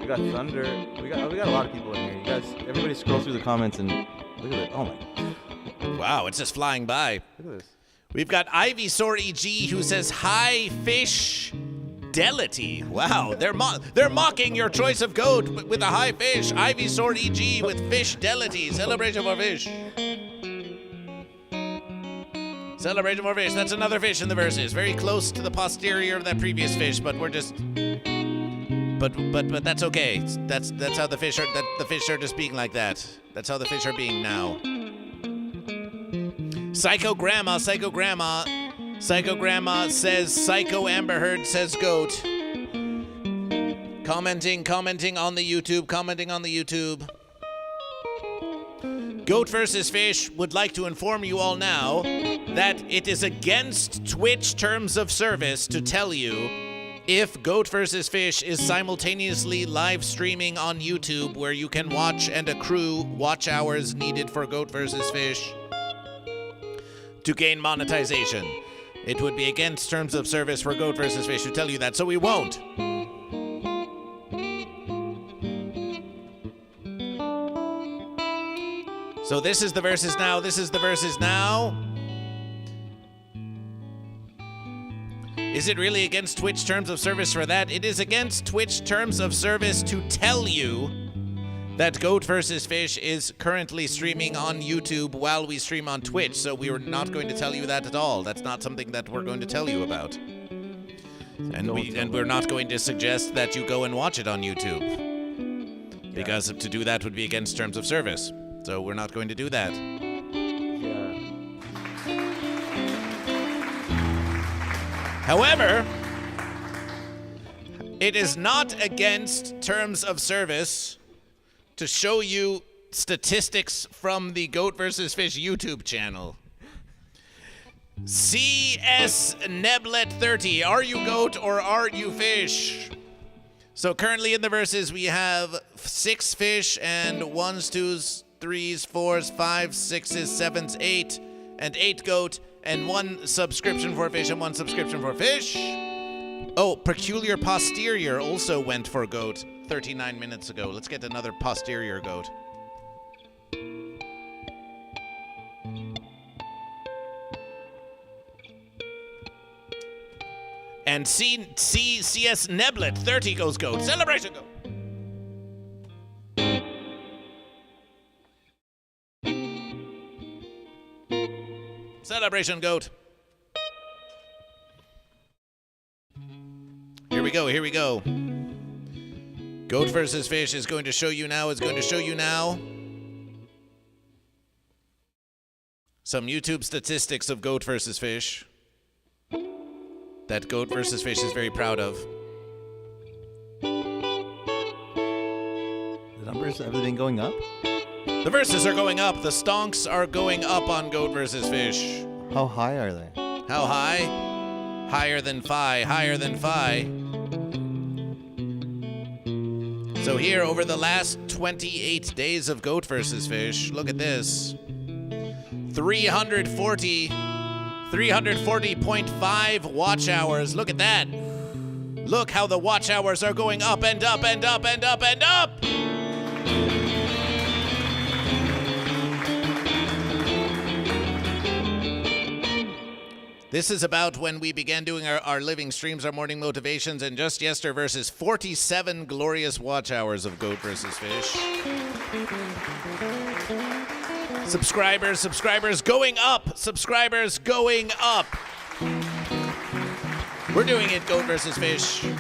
We got Thunder. We got a lot of people in here. You guys, everybody scroll through the comments and look at it. Oh my. Wow, it's just flying by. Look at this. We've got Ivysaur EG who says, hi, Fidelity. Wow, they're mocking your choice of goat with a high fish. Ivysaur EG with Fidelity. Celebration for fish. Celebration for fish. That's another fish in the verses. Very close to the posterior of that previous fish, but we're just but that's okay. That's how the fish are. The fish are just being like that. That's how the fish are being now. Psycho Grandma says Psycho Amber Heard says goat. Commenting on the YouTube. GoatVsFish would like to inform you all now that it is against Twitch terms of service to tell you if GoatVsFish is simultaneously live streaming on YouTube, where you can watch and accrue watch hours needed for GoatVsFish to gain monetization. It would be against terms of service for GoatVsFish to tell you that, so we won't. So this is the versus now. Is it really against Twitch terms of service for that? It is against Twitch terms of service to tell you that GoatVsFish is currently streaming on YouTube while we stream on Twitch, so we are not going to tell you that at all. That's not something that we're going to tell you about. And we're not going to suggest that you go and watch it on YouTube. Because to do that would be against terms of service. So we're not going to do that. However, it is not against terms of service to show you statistics from the GoatVsFish YouTube channel. CS Neblet 30, are you goat or are you fish? So currently in the verses we have 6 fish and 1s, 2s, 3s, 4s, 5s, 6s, 7s, 8, and 8 goat, and 1 subscription for fish and 1 subscription for fish. Oh, Peculiar Posterior also went for goat 39 minutes ago. Let's get another posterior goat. And CS Neblet 30 goes goat. Celebration goat. Celebration goat. Here we go. GoatVsFish is going to show you now. Some YouTube statistics of GoatVsFish that GoatVsFish is very proud of. The numbers, everything going up? The verses are going up. The stonks are going up on GoatVsFish. How high are they? How high? Higher than Phi. So here, over the last 28 days of GoatVsFish, look at this. 340.5 watch hours. Look at that. Look how the watch hours are going up and up and up and up and up. This is about when we began doing our living streams, our morning motivations, and just yesterday versus 47 glorious watch hours of GoatVsFish. Subscribers going up. We're doing it, GoatVsFish.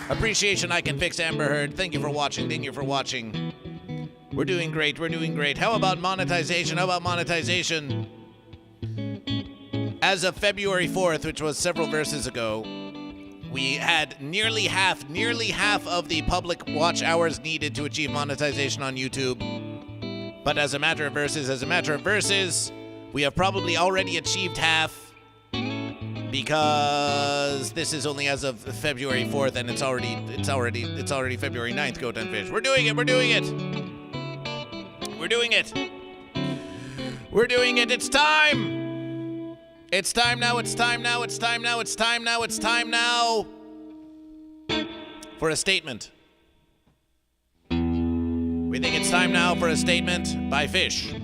Appreciation I can fix Amber Heard. Thank you for watching. We're doing great. How about monetization? As of February 4th, which was several verses ago, we had nearly half of the public watch hours needed to achieve monetization on YouTube. But as a matter of verses, we have probably already achieved half, because this is only as of February 4th, and it's already February 9th. GoatVsFish. We're doing it. It's time. It's time now for a statement. We think it's time now for a statement by Fish.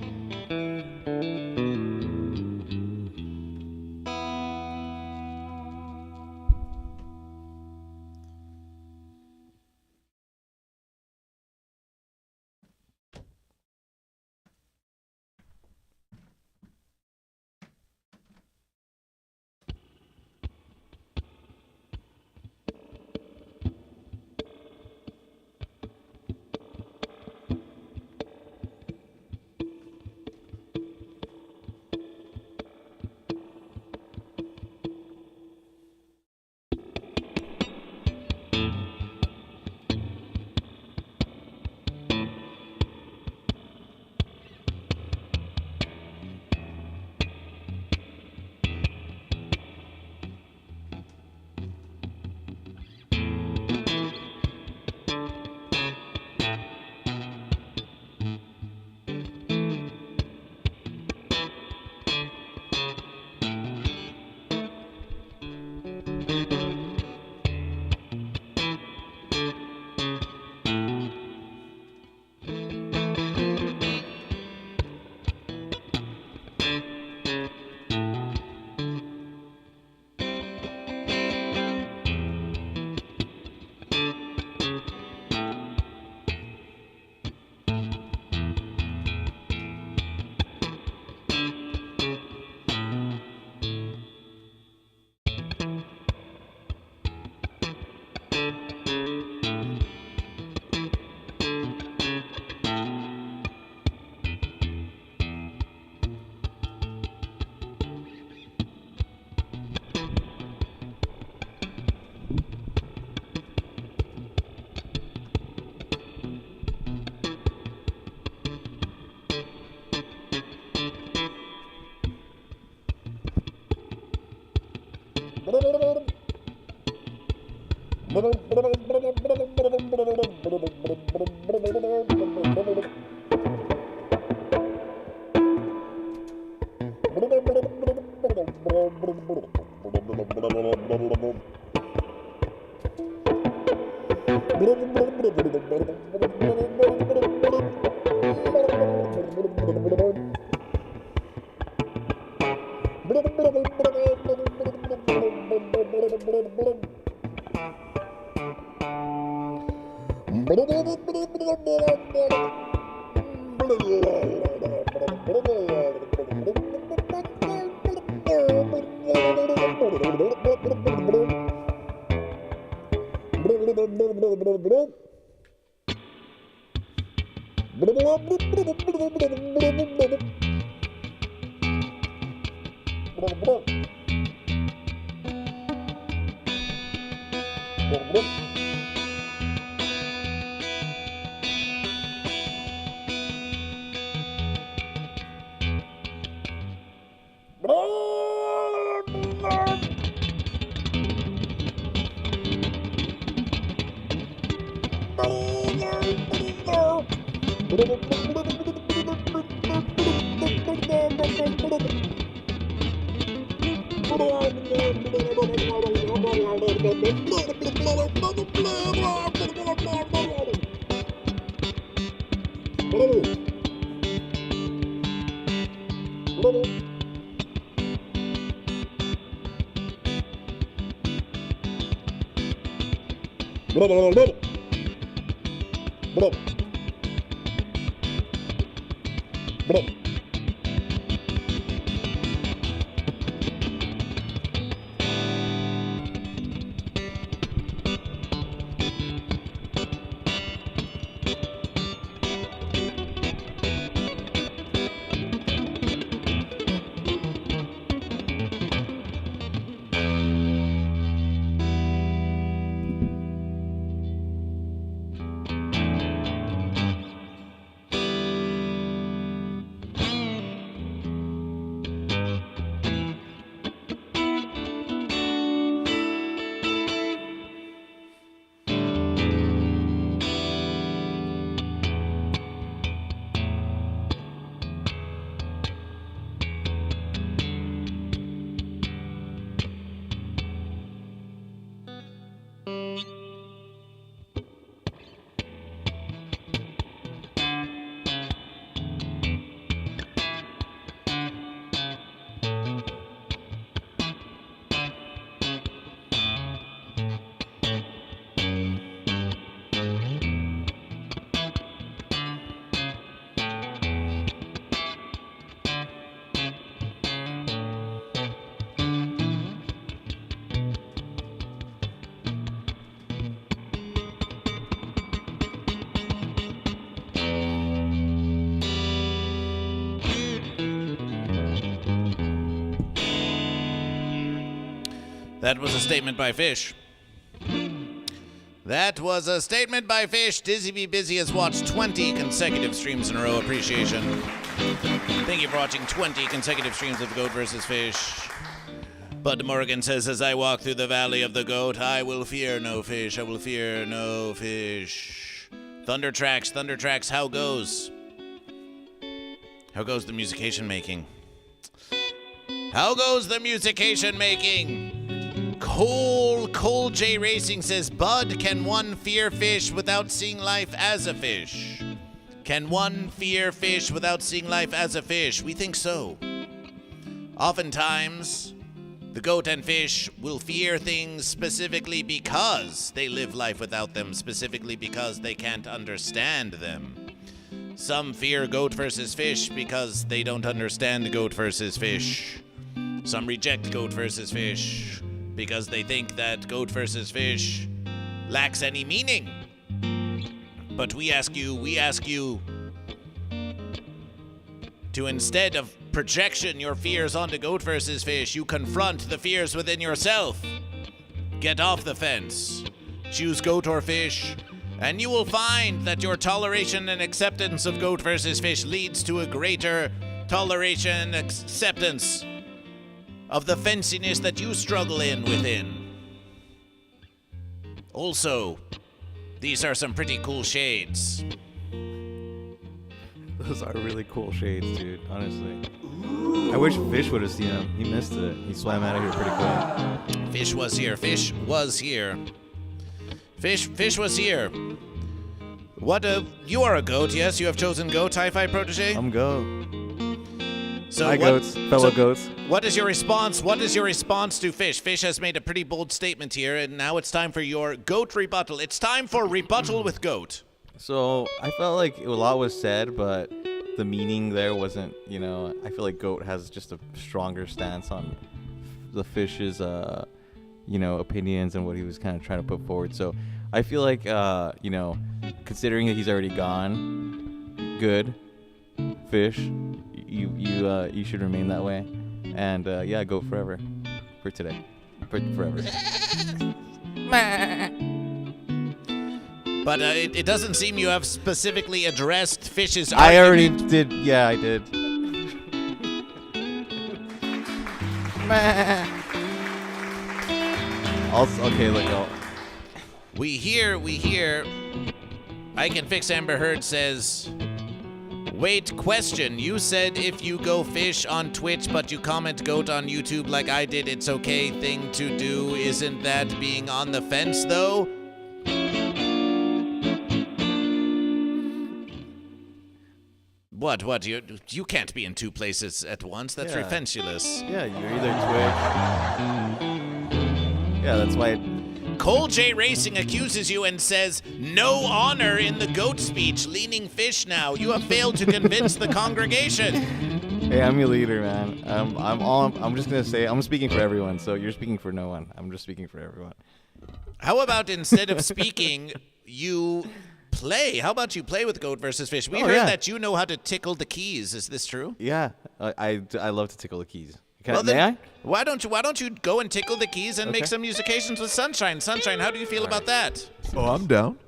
That was a statement by Fish. That was a statement by Fish. Dizzy Be Busy has watched 20 consecutive streams in a row. Appreciation. Thank you for watching 20 consecutive streams of Goat vs. Fish. Bud Morgan says, as I walk through the valley of the goat, I will fear no fish. I will fear no fish. Thunder Tracks, how goes? How goes the musication making? How goes the musication making? Cole J Racing says, Bud, can one fear fish without seeing life as a fish? Can one fear fish without seeing life as a fish? We think so. Oftentimes, the goat and fish will fear things specifically because they live life without them, specifically because they can't understand them. Some fear goat versus fish because they don't understand goat versus fish. Some reject goat versus fish because they think that goat versus fish lacks any meaning. But we ask you to, instead of projection your fears onto goat versus fish, you confront the fears within yourself. Get off the fence. Choose goat or fish, and you will find that your toleration and acceptance of goat versus fish leads to a greater toleration and acceptance of the fenciness that you struggle in within. Also, these are some pretty cool shades. Those are really cool shades, dude. Honestly. I wish Fish would have seen him. He missed it. He swam out of here pretty quick. Fish was here. Fish was here. Fish was here. What you are a goat, yes? You have chosen goat, Hi-Fi Protege? I'm goat. So Hi, goats. Fellow goats. What is your response? What is your response to Fish? Fish has made a pretty bold statement here, and now it's time for your goat rebuttal. It's time for rebuttal with goat. So I felt like a lot was said, but the meaning there wasn't, I feel like GOAT has just a stronger stance on the Fish's, opinions and what he was kind of trying to put forward. So I feel like, considering that he's already gone, good, Fish, you should remain that way. And, GOAT forever. For today. Forever. But it doesn't seem you have specifically addressed Fish's I argument. already did. Yeah, I did. We hear. I Can Fix Amber Heard says, wait, question. You said if you go Fish on Twitch, but you comment GOAT on YouTube like I did, it's okay thing to do. Isn't that being on the fence, though? What? You can't be in two places at once. That's offensive. Yeah, you're either Twitch. Yeah, that's why. Cole J Racing accuses you and says, no honor in the GOAT speech, leaning Fish now. You have failed to convince the congregation. Hey, I'm your leader, man. I'm just gonna say I'm speaking for everyone. So you're speaking for no one. I'm just speaking for everyone. How about instead of speaking, you play? How about you play with GoatVsFish? We heard that you know how to tickle the keys. Is this true? Yeah, I love to tickle the keys. May I? Why don't you go and tickle the keys and make some musications with Sunshine? Sunshine, how do you feel about that? Oh, I'm down.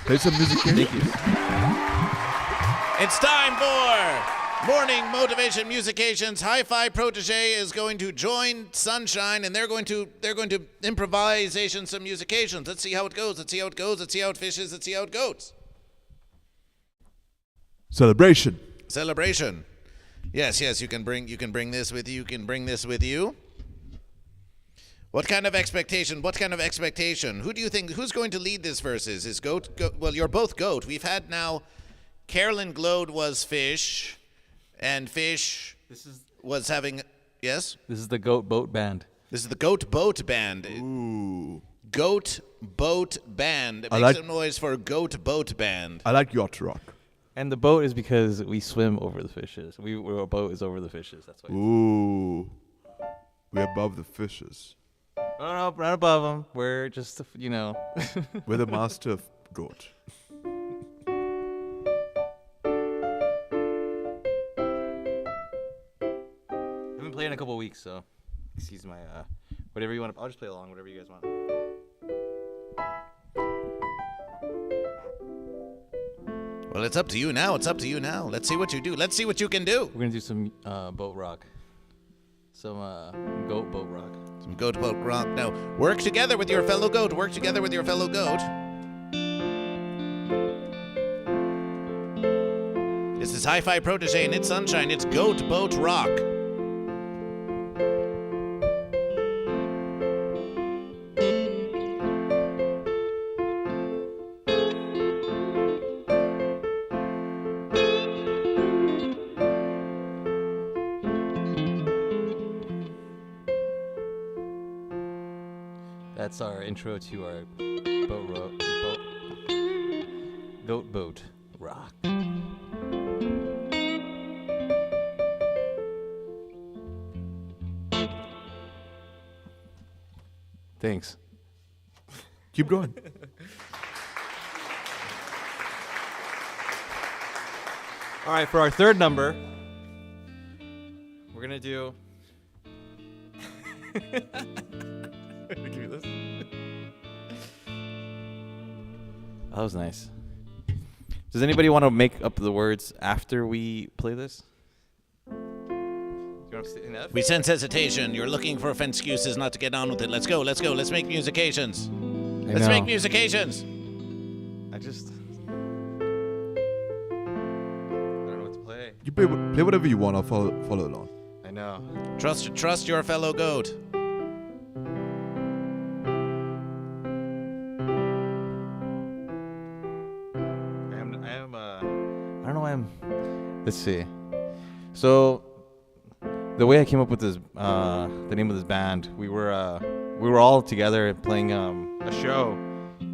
Play some music. Thank you. It's time for Morning Motivation Musications. Hi-Fi Protege is going to join Sunshine, and they're going to improvisation some musications. Let's see how it goes. Let's see how it goes. Let's see how it fishes. Let's see how it goes. Celebration. Yes, you can bring this with you. What kind of expectation? Who do you think, who's going to lead this versus? Is GOAT? Well, you're both GOAT. We've had now, Carolyn Glode was Fish, and Fish was having, yes? This is the GOAT Boat Band. This is the GOAT Boat Band. Ooh. GOAT Boat Band. Make some noise for GOAT Boat Band. I like yacht rock. And the boat is because we swim over the fishes. Our boat is over the fishes. That's why. Ooh. We're above the fishes. No, right above them. We're just, We're the master of goat. I haven't played in a couple weeks, so excuse my, whatever you want. I'll just play along, whatever you guys want. Well, it's up to you now. Let's see what you do. Let's see what you can do. We're going to do some boat rock. Some goat boat rock. Some GOAT Boat Rock. Now, work together with your fellow GOAT. This is Hi-Fi Protege and it's Sunshine. It's GOAT Boat Rock. That's our intro to our goat boat rock. Thanks. Keep going. All right, for our third number, we're gonna do. Give me this. That was nice. Does anybody want to make up the words after we play this? Do you want to sit in that? We sense hesitation. You're looking for excuses not to get on with it. Let's go. Let's make musications. Let's make musications. I don't know what to play. You play whatever you want. I'll follow along. I know. Trust your fellow goat. I don't know why I'm. Let's see. So, the way I came up with this, the name of this band, we were all together playing a show.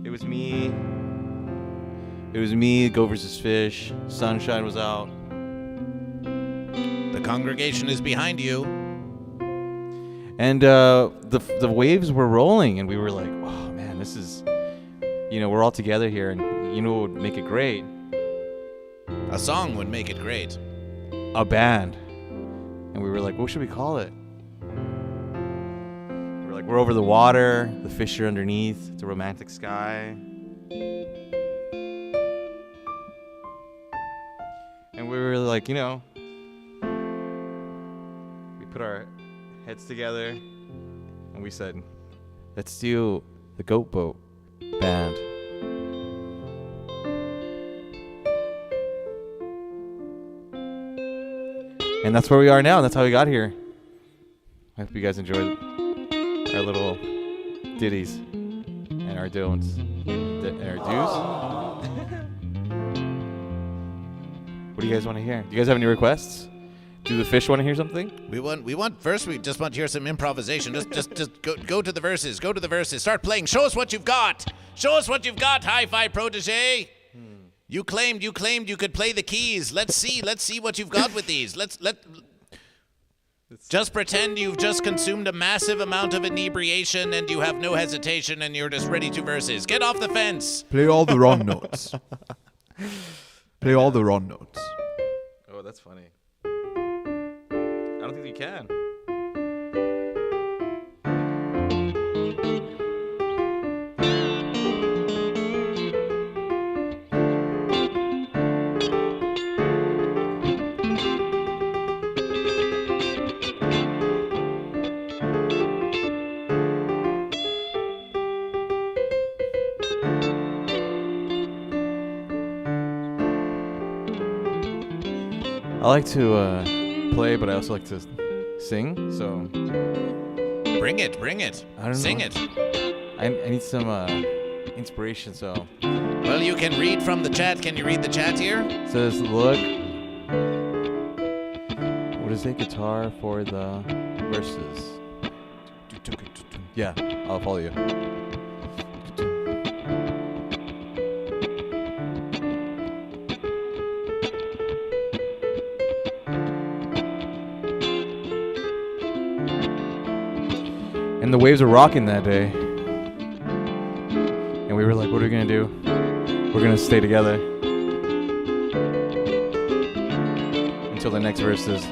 It was me, GoatVsFish. Sunshine was out. The congregation is behind you. And the waves were rolling, and we were like, oh man, this is, we're all together here, and what would make it great? A song would make it great. A band. And we were like, what should we call it? We're like, we're over the water, the fish are underneath, it's a romantic sky. And we were like, we put our heads together and we said, let's do the Goat Boat band. And that's where we are now. That's how we got here. I hope you guys enjoyed our little ditties and our don'ts and our do's. What do you guys want to hear? Do you guys have any requests? Do the fish want to hear something? We want first. We just want to hear some improvisation. Just go to the verses. Go to the verses. Start playing. Show us what you've got. Show us what you've got. Hi-Fi Protege. You claimed you could play the keys. Let's see what you've got with these. Just pretend you've just consumed a massive amount of inebriation and you have no hesitation and you're just ready to verses. Get off the fence. Play all the wrong notes. Play all the wrong notes. Oh, that's funny. I don't think you can. I like to play, but I also like to sing, so... Bring it. I don't Sing know. it. I need some inspiration, so... Well, you can read from the chat. Can you read the chat here? It says, look... What is it? Guitar for the verses. Yeah, I'll follow you. And the waves were rocking that day. And we were like, what are we going to do? We're going to stay together. Until the next verses. I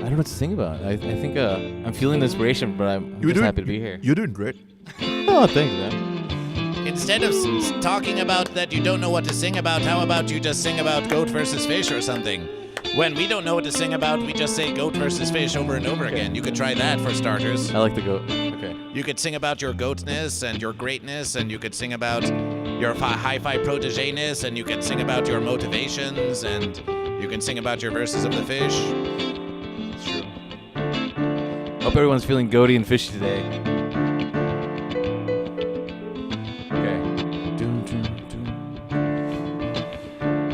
don't know what to sing about. I think I'm feeling the inspiration, but I'm just happy to be here. You're doing great. Oh, thanks, man. Instead of talking about that you don't know what to sing about, how about you just sing about goat versus fish or something? When we don't know what to sing about, we just say goat versus fish over and over again. You could try that for starters. I like the goat. Okay. You could sing about your goatness and your greatness, and you could sing about your hi-fi protege-ness, and you can sing about your motivations, and you can sing about your verses of the fish. It's true. Hope everyone's feeling goaty and fishy today.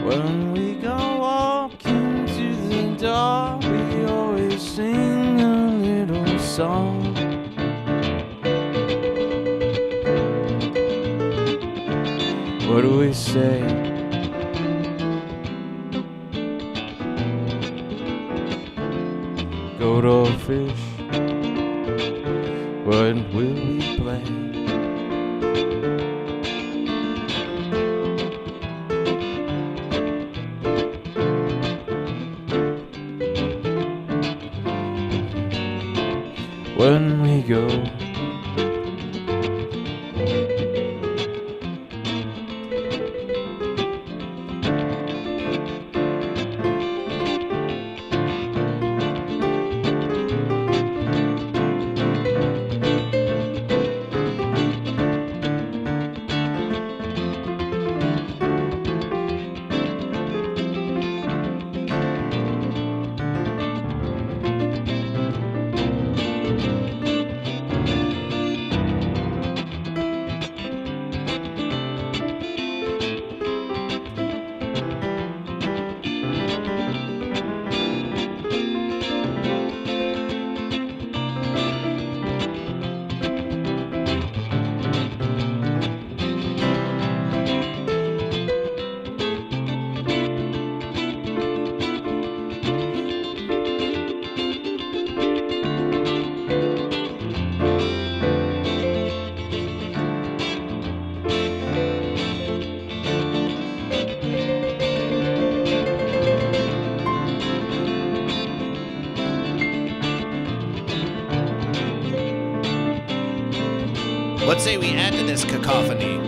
When we go walking to the door, we always sing a little song. What do we say? Goat or fish? What will we play? When we go, What say we add to this cacophony?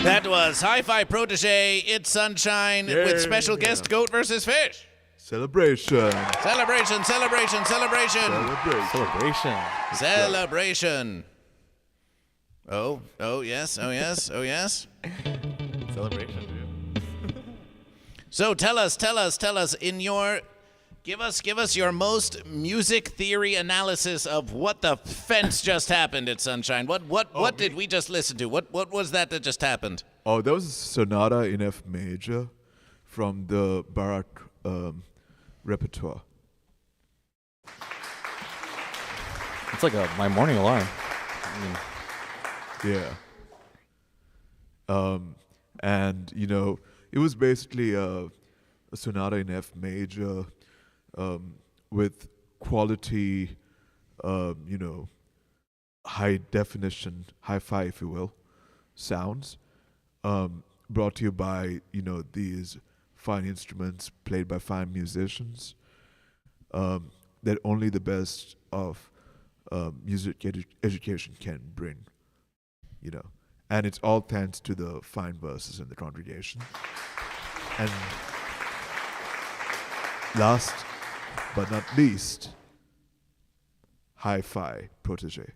That was Hi-Fi Protege, It's Sunshine, with special guest GoatVsFish. Celebration. Celebration, celebration, celebration. Celebration. Oh, yes, oh, yes, oh, yes. Celebration, dude. So tell us, in your... Give us your most music theory analysis of what the fence just happened at Sunshine. What did we just listen to? What was that just happened? Oh, that was a sonata in F major from the Baroque repertoire. It's like my morning alarm. Yeah. And it was basically a sonata in F major. With quality, high definition, hi-fi, if you will, sounds, brought to you by, these fine instruments played by fine musicians, that only the best of music education can bring, And it's all thanks to the fine verses in the congregation. And last but not least, Hi-Fi Protege.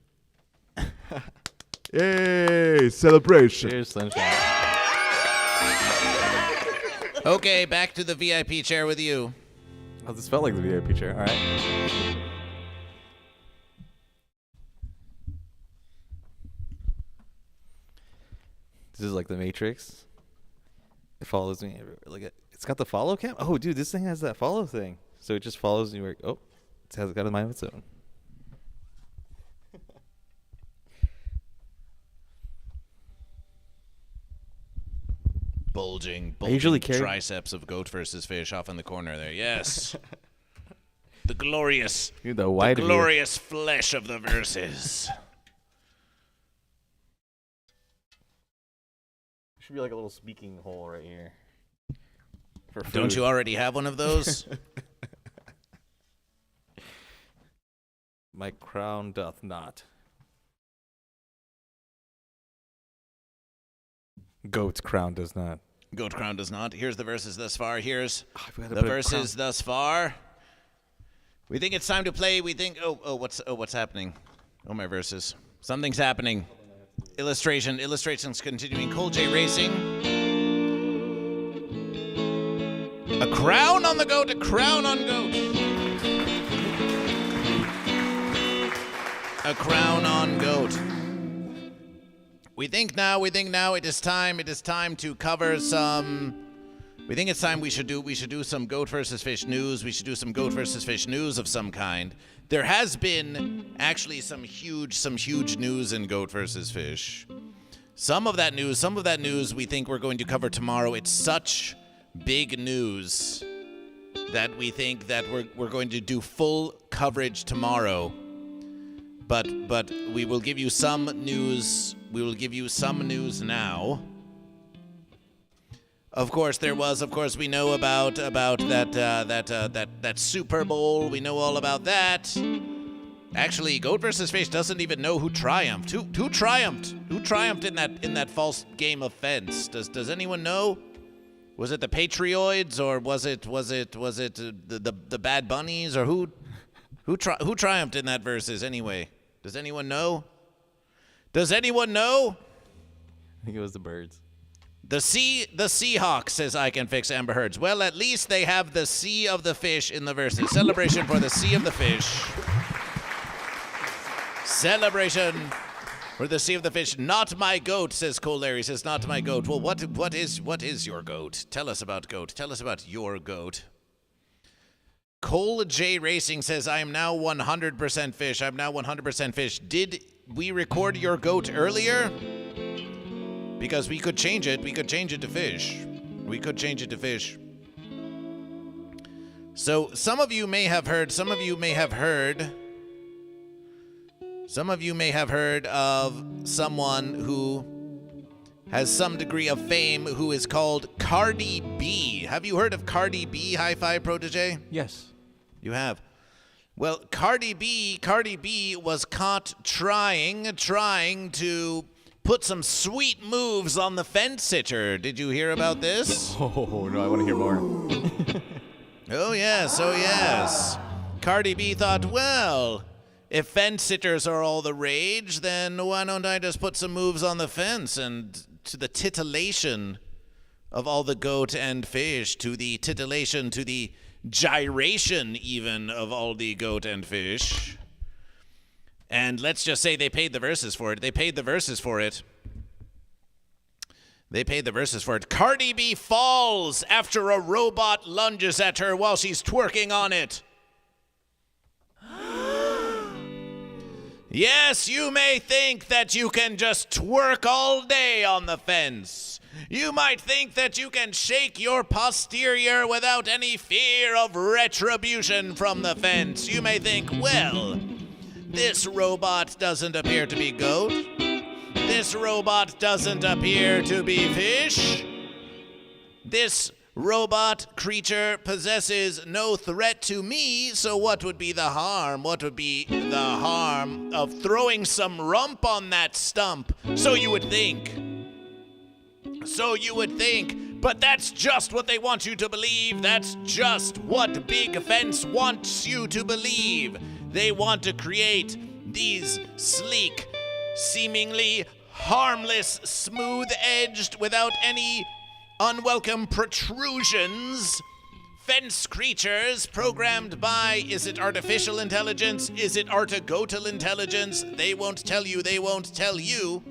Yay! Celebration. Cheers, Sunshine. Okay, back to the VIP chair with you. Oh, this felt like the VIP chair. All right. This is like the Matrix. It follows me everywhere. It's got the follow cam. Oh, dude, this thing has that follow thing. So it just follows me. It has got a mind of its own. Bulging usually carry triceps of GoatVsFish off in the corner there. Yes. The glorious, glorious flesh of the verses. Should be like a little speaking hole right here. For food. Don't you already have one of those? My crown doth not. Goat's crown does not. Goat crown does not. Here's the verses thus far. Here's the verses thus far. We think it's time to play. We think, what's happening? Oh, my verses. Something's happening. Illustrations continuing. Cole J Racing. A crown on the goat, a crown on goat. A crown on goat. We think now it is time to cover some We think it's time we should do some goat versus fish news. We should do some goat versus fish news of some kind. There has been actually some huge news in goat versus fish. Some of that news we think we're going to cover tomorrow. It's such big news that we think that we're going to do full coverage tomorrow. But we will give you some news. We will give you some news now. Of course, we know about that Super Bowl. We know all about that. Actually, Goat vs. Fish doesn't even know who triumphed. Who triumphed? Who triumphed in that false game of fence? Does anyone know? Was it the Patrioids or was it the Bad Bunnies or who triumphed in that versus anyway? Does anyone know? Does anyone know? I think it was the birds. The Seahawks says I can fix Amber Heard's. Well, at least they have the Sea of the Fish in the verses. Celebration for the Sea of the Fish. Celebration for the Sea of the Fish. Not my goat, says Cole Larry. Says not my goat. Well, what is your goat? Tell us about goat. Tell us about your goat. Cole J Racing says I am now 100% fish. I'm now 100% fish. Did we record your goat earlier? Because we could change it. We could change it to fish. We could change it to fish. So some of you may have heard of someone who has some degree of fame who is called Cardi B. Have you heard of Cardi B? High five, Protege? Yes. You have. Well, Cardi B was caught trying to put some sweet moves on the fence sitter. Did you hear about this? Oh, no, I want to hear more. Oh, yes. Cardi B thought, well, if fence sitters are all the rage, then why don't I just put some moves on the fence? And to the titillation of all the goat and fish, to the titillation, to the gyration even of all the goat and fish. And let's just say they paid the verses for it. Cardi B falls after a robot lunges at her while she's twerking on it. Yes, you may think that you can just twerk all day on the fence. You might think that you can shake your posterior without any fear of retribution from the fence. You may think, well, this robot doesn't appear to be goat. This robot doesn't appear to be fish. This robot creature possesses no threat to me, so what would be the harm? What would be the harm of throwing some rump on that stump? So you would think. But that's just what they want you to believe. That's just what Big Fence wants you to believe. They want to create these sleek, seemingly harmless, smooth-edged, without any unwelcome protrusions, fence creatures programmed by, is it artificial intelligence? Is it artigotal intelligence? They won't tell you, they won't tell you.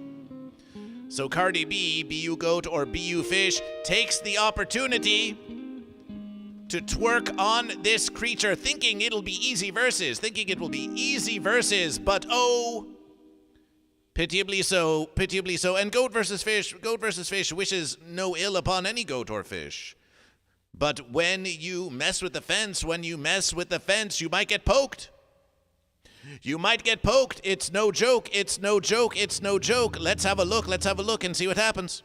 So Cardi B, be you goat or be you fish, takes the opportunity to twerk on this creature, thinking it'll be easy verses, but oh, pitiably so, and Goat versus Fish wishes no ill upon any goat or fish. But when you mess with the fence, you might get poked. It's no joke. Let's have a look and see what happens.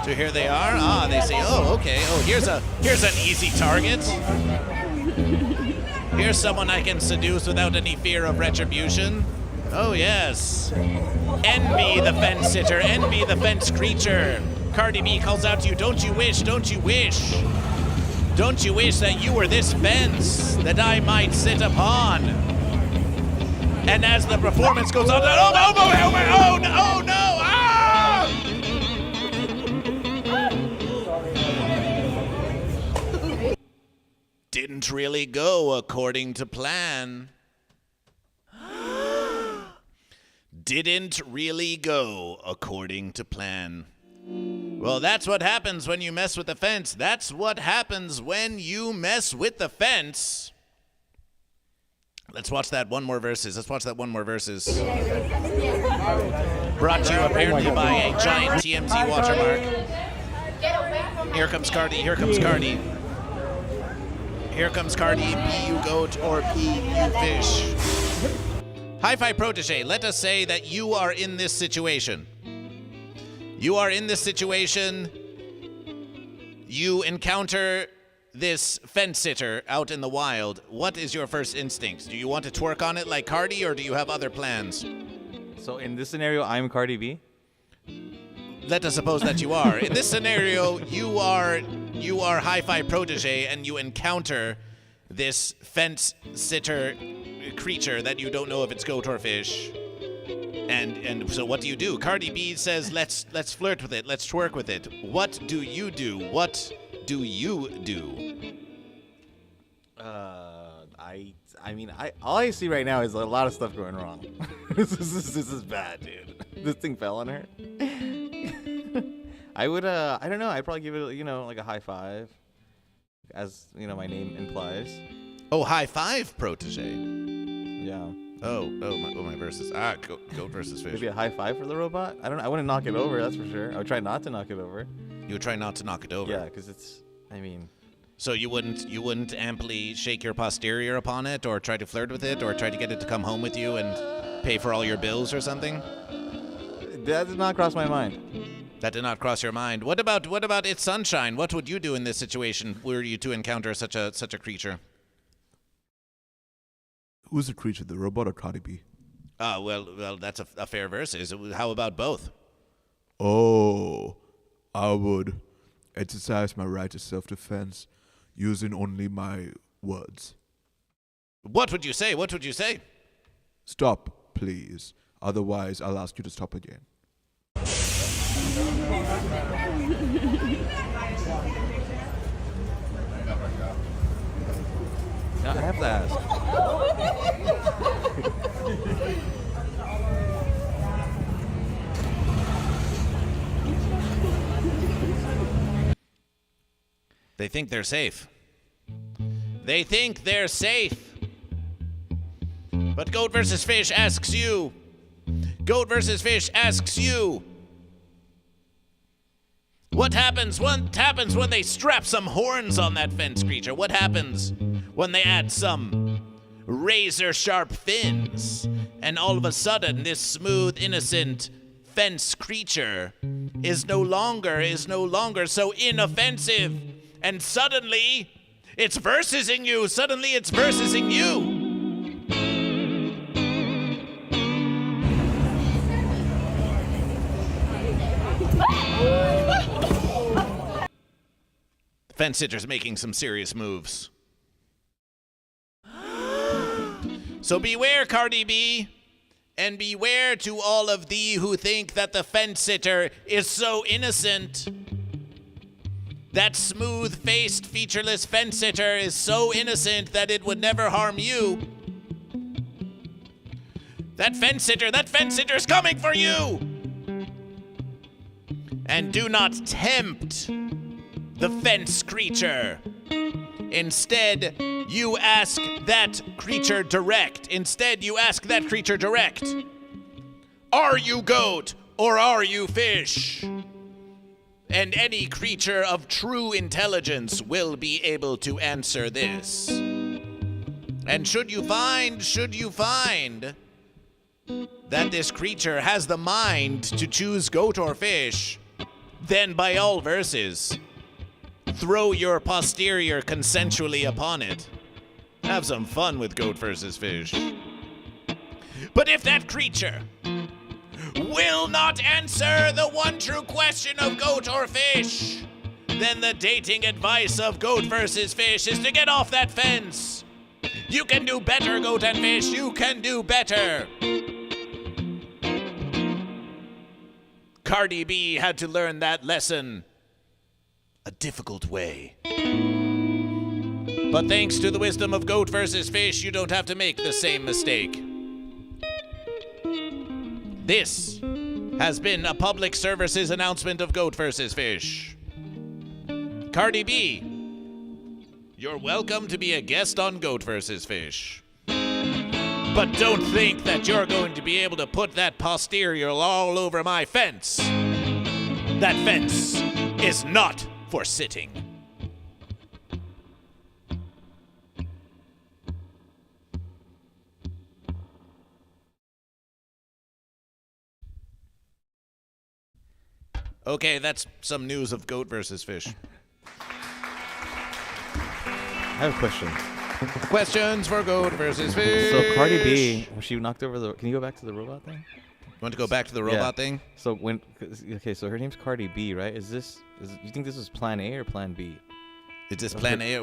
So here they are. They say, oh, okay. Oh, here's an easy target. Here's someone I can seduce without any fear of retribution. Oh, yes. Envy the fence sitter, envy the fence creature. Cardi B calls out to you, don't you wish that you were this fence that I might sit upon? And as the performance goes on, oh no! Didn't really go according to plan. didn't really go according to plan. Well, that's what happens when you mess with the fence. That's what happens when you mess with the fence. Let's watch that one more verses. Brought to you apparently by a giant TMZ watermark. Here comes Cardi. Here comes Cardi, be you goat or be you fish. Hi-Fi Protege, let us say that you are in this situation. You encounter this fence sitter out in the wild. What is your first instinct? Do you want to twerk on it like Cardi, or do you have other plans? So in this scenario, I'm Cardi B? Let us suppose that you are. In this scenario, you are Hi-Fi Protege, and you encounter this fence sitter creature that you don't know if it's goat or fish. And so what do you do? Cardi B says, let's flirt with it, let's twerk with it. What do you do? All I see right now is a lot of stuff going wrong. This is bad, dude. This thing fell on her. I would, I don't know. I'd probably give it, like a high five, as my name implies. Oh, high five, Protege. Yeah. My verses. Goat versus fish. Maybe a high five for the robot. I don't know. I wouldn't knock it over. That's for sure. I would try not to knock it over. You would try not to knock it over. Yeah, because it's. So you wouldn't amply shake your posterior upon it, or try to flirt with it, or try to get it to come home with you and pay for all your bills or something? That did not cross my mind. That did not cross your mind. What about its sunshine? What would you do in this situation were you to encounter such a creature? Who's the creature, the robot or Cardi B? Well, that's a fair verse. How about both? Oh, I would exercise my right to self-defense using only my words. What would you say? Stop, please. Otherwise, I'll ask you to stop again. I have to ask. They think they're safe. But GoatVsFish asks you. What happens when they strap some horns on that fence creature? What happens when they add some razor-sharp fins? And all of a sudden, this smooth, innocent fence creature is no longer so inoffensive. And suddenly, it's versing you. The fence sitter's making some serious moves. So beware, Cardi B, and beware to all of thee who think that the fence sitter is so innocent. That smooth-faced, featureless fence sitter is so innocent that it would never harm you. That fence sitter's coming for you! And do not tempt the fence creature. Instead, you ask that creature direct. Are you goat or are you fish? And any creature of true intelligence will be able to answer this. And should you find that this creature has the mind to choose goat or fish, then by all verses, throw your posterior consensually upon it. Have some fun with GoatVsFish. But if that creature will not answer the one true question of goat or fish, then the dating advice of GoatVsFish is to get off that fence. You can do better, goat and fish. You can do better. Cardi B had to learn that lesson a difficult way. But thanks to the wisdom of GoatVsFish, you don't have to make the same mistake. This has been a public services announcement of GoatVsFish. Cardi B, you're welcome to be a guest on GoatVsFish. But don't think that you're going to be able to put that posterior all over my fence. That fence is not for sitting. Okay, that's some news of GoatVsFish. I have a question. Questions for GoatVsFish. So Cardi B, when she knocked over the, can you go back to the robot thing? You want to go back to the robot thing? So so her name's Cardi B, right? You think this was Plan A or Plan B? Is this Plan A?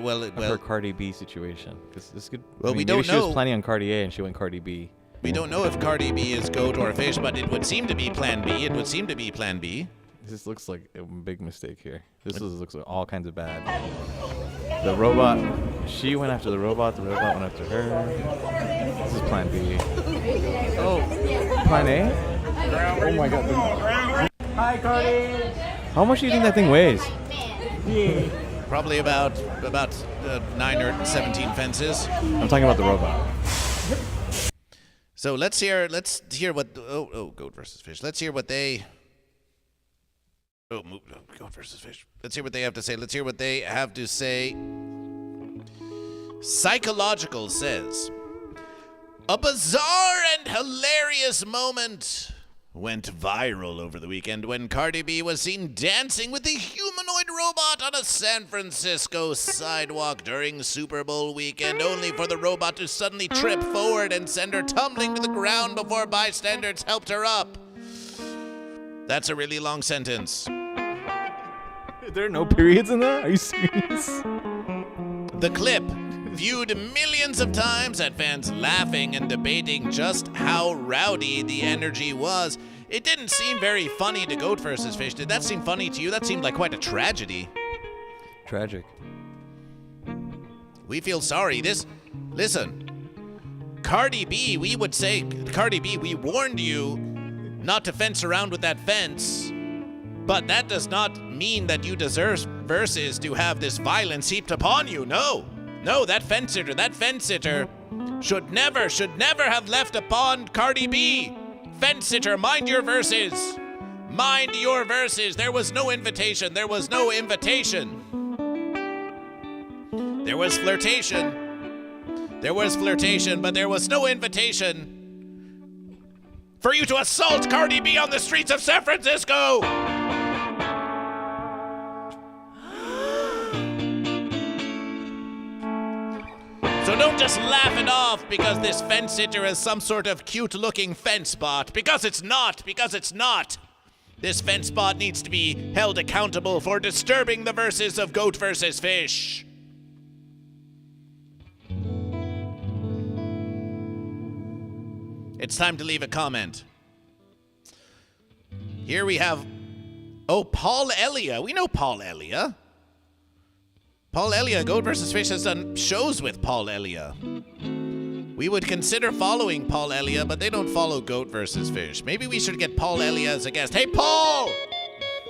Her Cardi B situation, because this could. Well, we maybe don't she know. was planning on Cardi A and she went Cardi B. We don't know if Cardi B is goat or fish, but it would seem to be Plan B. It would seem to be Plan B. This looks like a big mistake here. Looks like all kinds of bad. The robot, she went after the robot went after her. This is Plan B. Oh, Plan A? Oh my god. Hi, Cardi! How much do you think that thing weighs? Probably about 9 or 17 fences. I'm talking about the robot. So let's hear what GoatVsFish. Let's hear what they. GoatVsFish. Let's hear what they have to say. Let's hear what they have to say. Psychological says, a bizarre and hilarious moment went viral over the weekend when Cardi B was seen dancing with a humanoid robot on a San Francisco sidewalk during Super Bowl weekend, only for the robot to suddenly trip forward and send her tumbling to the ground before bystanders helped her up. That's a really long sentence. There are no periods in that? Are you serious? The clip, viewed millions of times, had fans laughing and debating just how rowdy the energy was. It didn't seem very funny to GoatVsFish. Did that seem funny to you? That seemed like quite a tragedy. Tragic. We feel sorry. Listen, Cardi B, we would say, Cardi B, we warned you not to fence around with that fence. But that does not mean that you deserve verses to have this violence heaped upon you. No, that fence sitter should never have left upon Cardi B. Fence sitter, mind your verses. Mind your verses. There was no invitation. There was no invitation. There was flirtation. There was flirtation, but there was no invitation for you to assault Cardi B on the streets of San Francisco. So don't just laugh it off because this fence sitter is some sort of cute-looking fence bot. Because it's not. This fence bot needs to be held accountable for disturbing the verses of GoatVsFish. It's time to leave a comment. Here we have... Oh, Paul Elia. We know Paul Elia. Paul Elia, GoatVsFish has done shows with Paul Elia. We would consider following Paul Elia, but they don't follow GoatVsFish. Maybe we should get Paul Elia as a guest. Hey, Paul!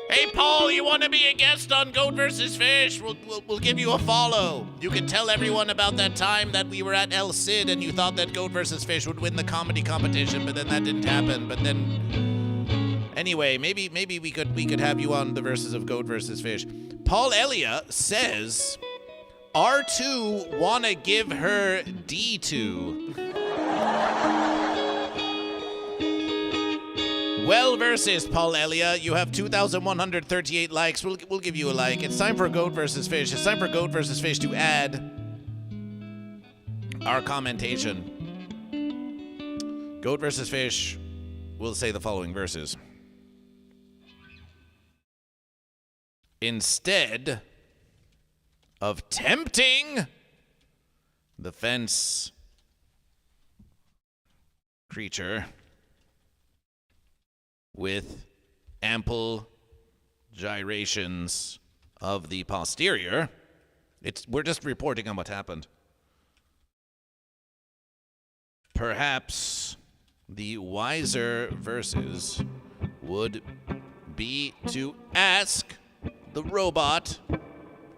Hey, Paul, you want to be a guest on GoatVsFish? We'll give you a follow. You can tell everyone about that time that we were at El Cid and you thought that GoatVsFish would win the comedy competition, but then that didn't happen. But then, anyway, maybe we could have you on the verses of GoatVsFish. Paul Elia says, R2 wanna give her D2. Well versus Paul Elia, you have 2,138 likes. We'll give you a like. It's time for GoatVsFish. It's time for GoatVsFish to add our commentation. GoatVsFish will say the following verses. Instead of tempting the fence creature with ample gyrations of the posterior, we're just reporting on what happened. Perhaps the wiser versus would be to ask the robot,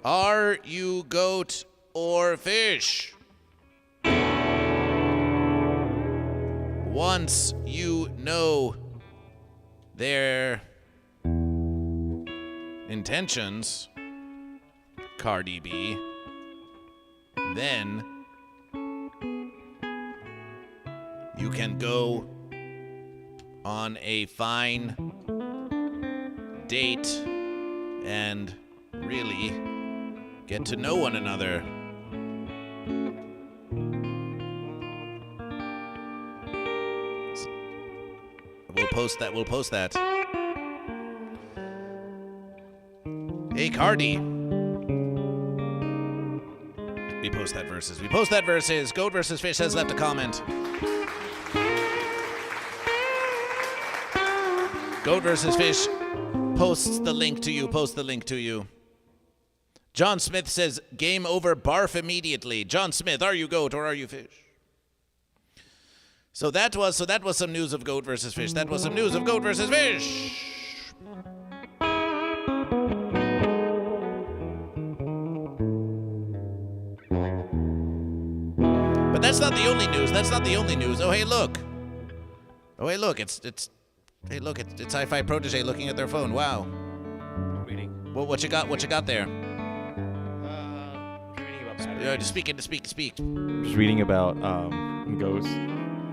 are you goat or fish? Once you know their intentions, Cardi B, then you can go on a fine date and really get to know one another. We'll post that. Hey, Cardi. We post that versus. Goat versus Fish has left a comment. Goat versus Fish posts the link to you. John Smith says, game over, barf immediately. John Smith, are you goat or are you fish? So that was some news of Goat versus Fish. But that's not the only news. Oh hey look, it's Hi-Fi Protege looking at their phone. Wow. Reading. Well, what you got there? Reading about Speak. Just reading about ghosts.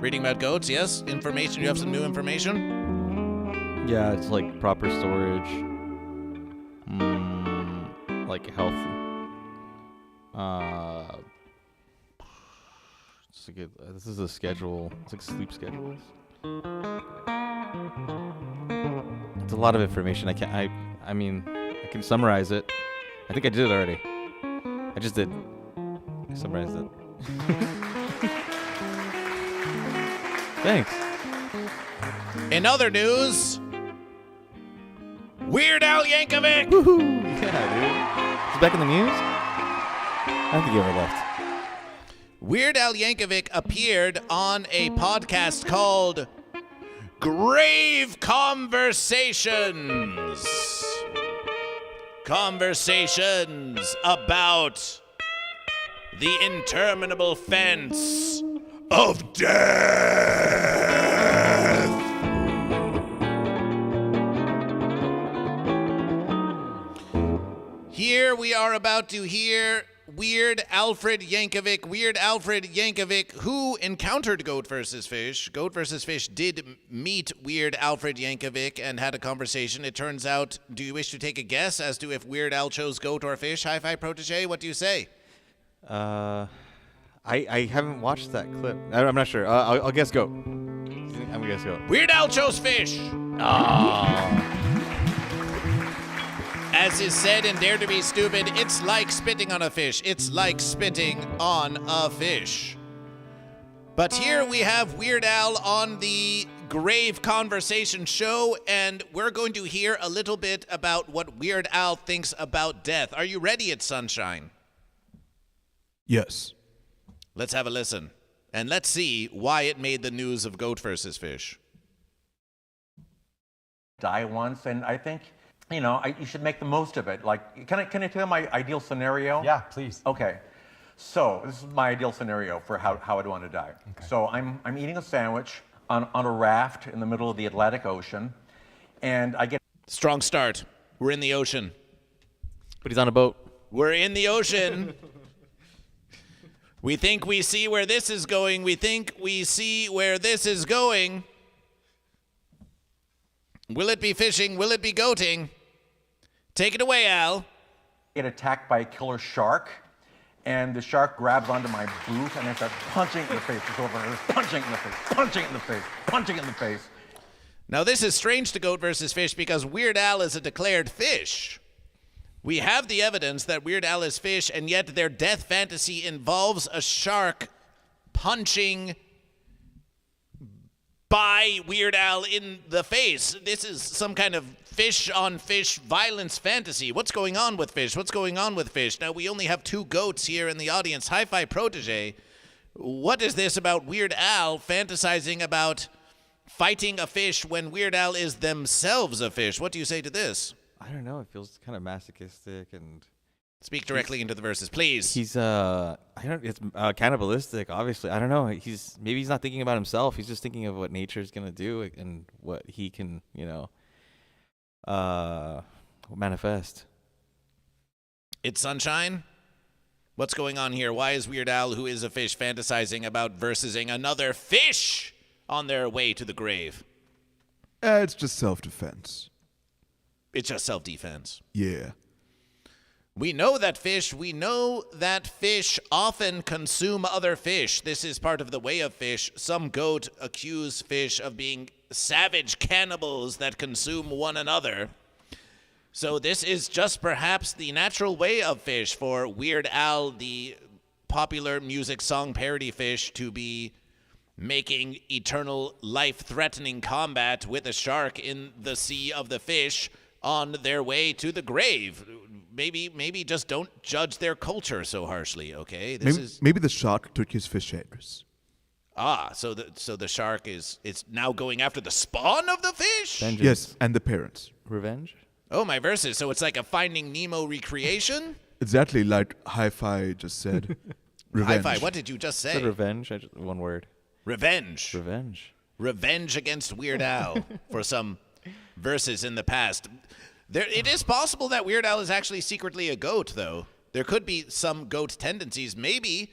Reading about goats, yes? Information, you have some new information? Yeah, it's like proper storage. Like health. This is a schedule. It's like sleep schedules. It's a lot of information. I can summarize it. I think I did it already. I just did. I summarized it. Thanks. In other news, Weird Al Yankovic. Woohoo! Yeah, dude. He's back in the news? I don't think he ever left. Weird Al Yankovic appeared on a podcast called Grave Conversations. Conversations about the interminable fence of death. Here we are about to hear Weird Alfred Yankovic, who encountered Goat vs. Fish. Goat vs. Fish did meet Weird Alfred Yankovic and had a conversation. It turns out, do you wish to take a guess as to if Weird Al chose Goat or Fish? Hi-Fi Protege, what do you say? I haven't watched that clip. I'm not sure. I'll guess Goat. I'm gonna guess Goat. Weird Al chose Fish. As is said in Dare to Be Stupid, it's like spitting on a fish. But here we have Weird Al on the Grave Conversation show, and we're going to hear a little bit about what Weird Al thinks about death. Are you ready, It's Sunshine? Yes. Let's have a listen, and let's see why it made the news of Goat versus Fish. Die once, and I think, you should make the most of it. Like, can I tell you my ideal scenario? Yeah, please. Okay. So this is my ideal scenario for how I'd want to die. Okay. So I'm eating a sandwich on a raft in the middle of the Atlantic Ocean, and I get Strong start. We're in the ocean. But he's on a boat. We're in the ocean. We think we see where this is going. Will it be fishing? Will it be goating? Take it away, Al. get attacked by a killer shark, and the shark grabs onto my boot, and I start punching it in the face. It's over, and punching it in the face, punching it in the face, punching it in the face. Now, this is strange to Goat versus Fish because Weird Al is a declared fish. We have the evidence that Weird Al is fish, and yet their death fantasy involves a shark punching by Weird Al in the face. This is some kind of fish-on-fish violence fantasy. What's going on with fish? What's going on with fish? Now, we only have two goats here in the audience. Hi-Fi Protege. What is this about Weird Al fantasizing about fighting a fish when Weird Al is themselves a fish. What do you say to this? I don't know. It feels kind of masochistic and. Speak directly into the verses, please. He's I don't. It's cannibalistic. Obviously, I don't know. Maybe he's not thinking about himself. He's just thinking of what nature's gonna do and what he can, manifest. It's Sunshine. What's going on here? Why is Weird Al, who is a fish, fantasizing about versing another fish on their way to the grave? It's just self-defense. It's just self-defense. Yeah. We know that fish often consume other fish. This is part of the way of fish. Some goat accuse fish of being savage cannibals that consume one another. So this is just perhaps the natural way of fish for Weird Al, the popular music song parody fish, to be making eternal life-threatening combat with a shark in the sea of the fish on their way to the grave. Maybe just don't judge their culture so harshly, okay? Maybe the shark took his fish eggs. So the shark is now going after the spawn of the fish? Vengeance. Yes, and the parents. Revenge? Oh, my verses. So it's like a Finding Nemo recreation? Exactly like Hi-Fi just said. Revenge. Hi-Fi, what did you just say? Said revenge. One word. Revenge. Revenge. Revenge against Weird Al for some verses in the past. It is possible that Weird Al is actually secretly a goat, though. There could be some goat tendencies. Maybe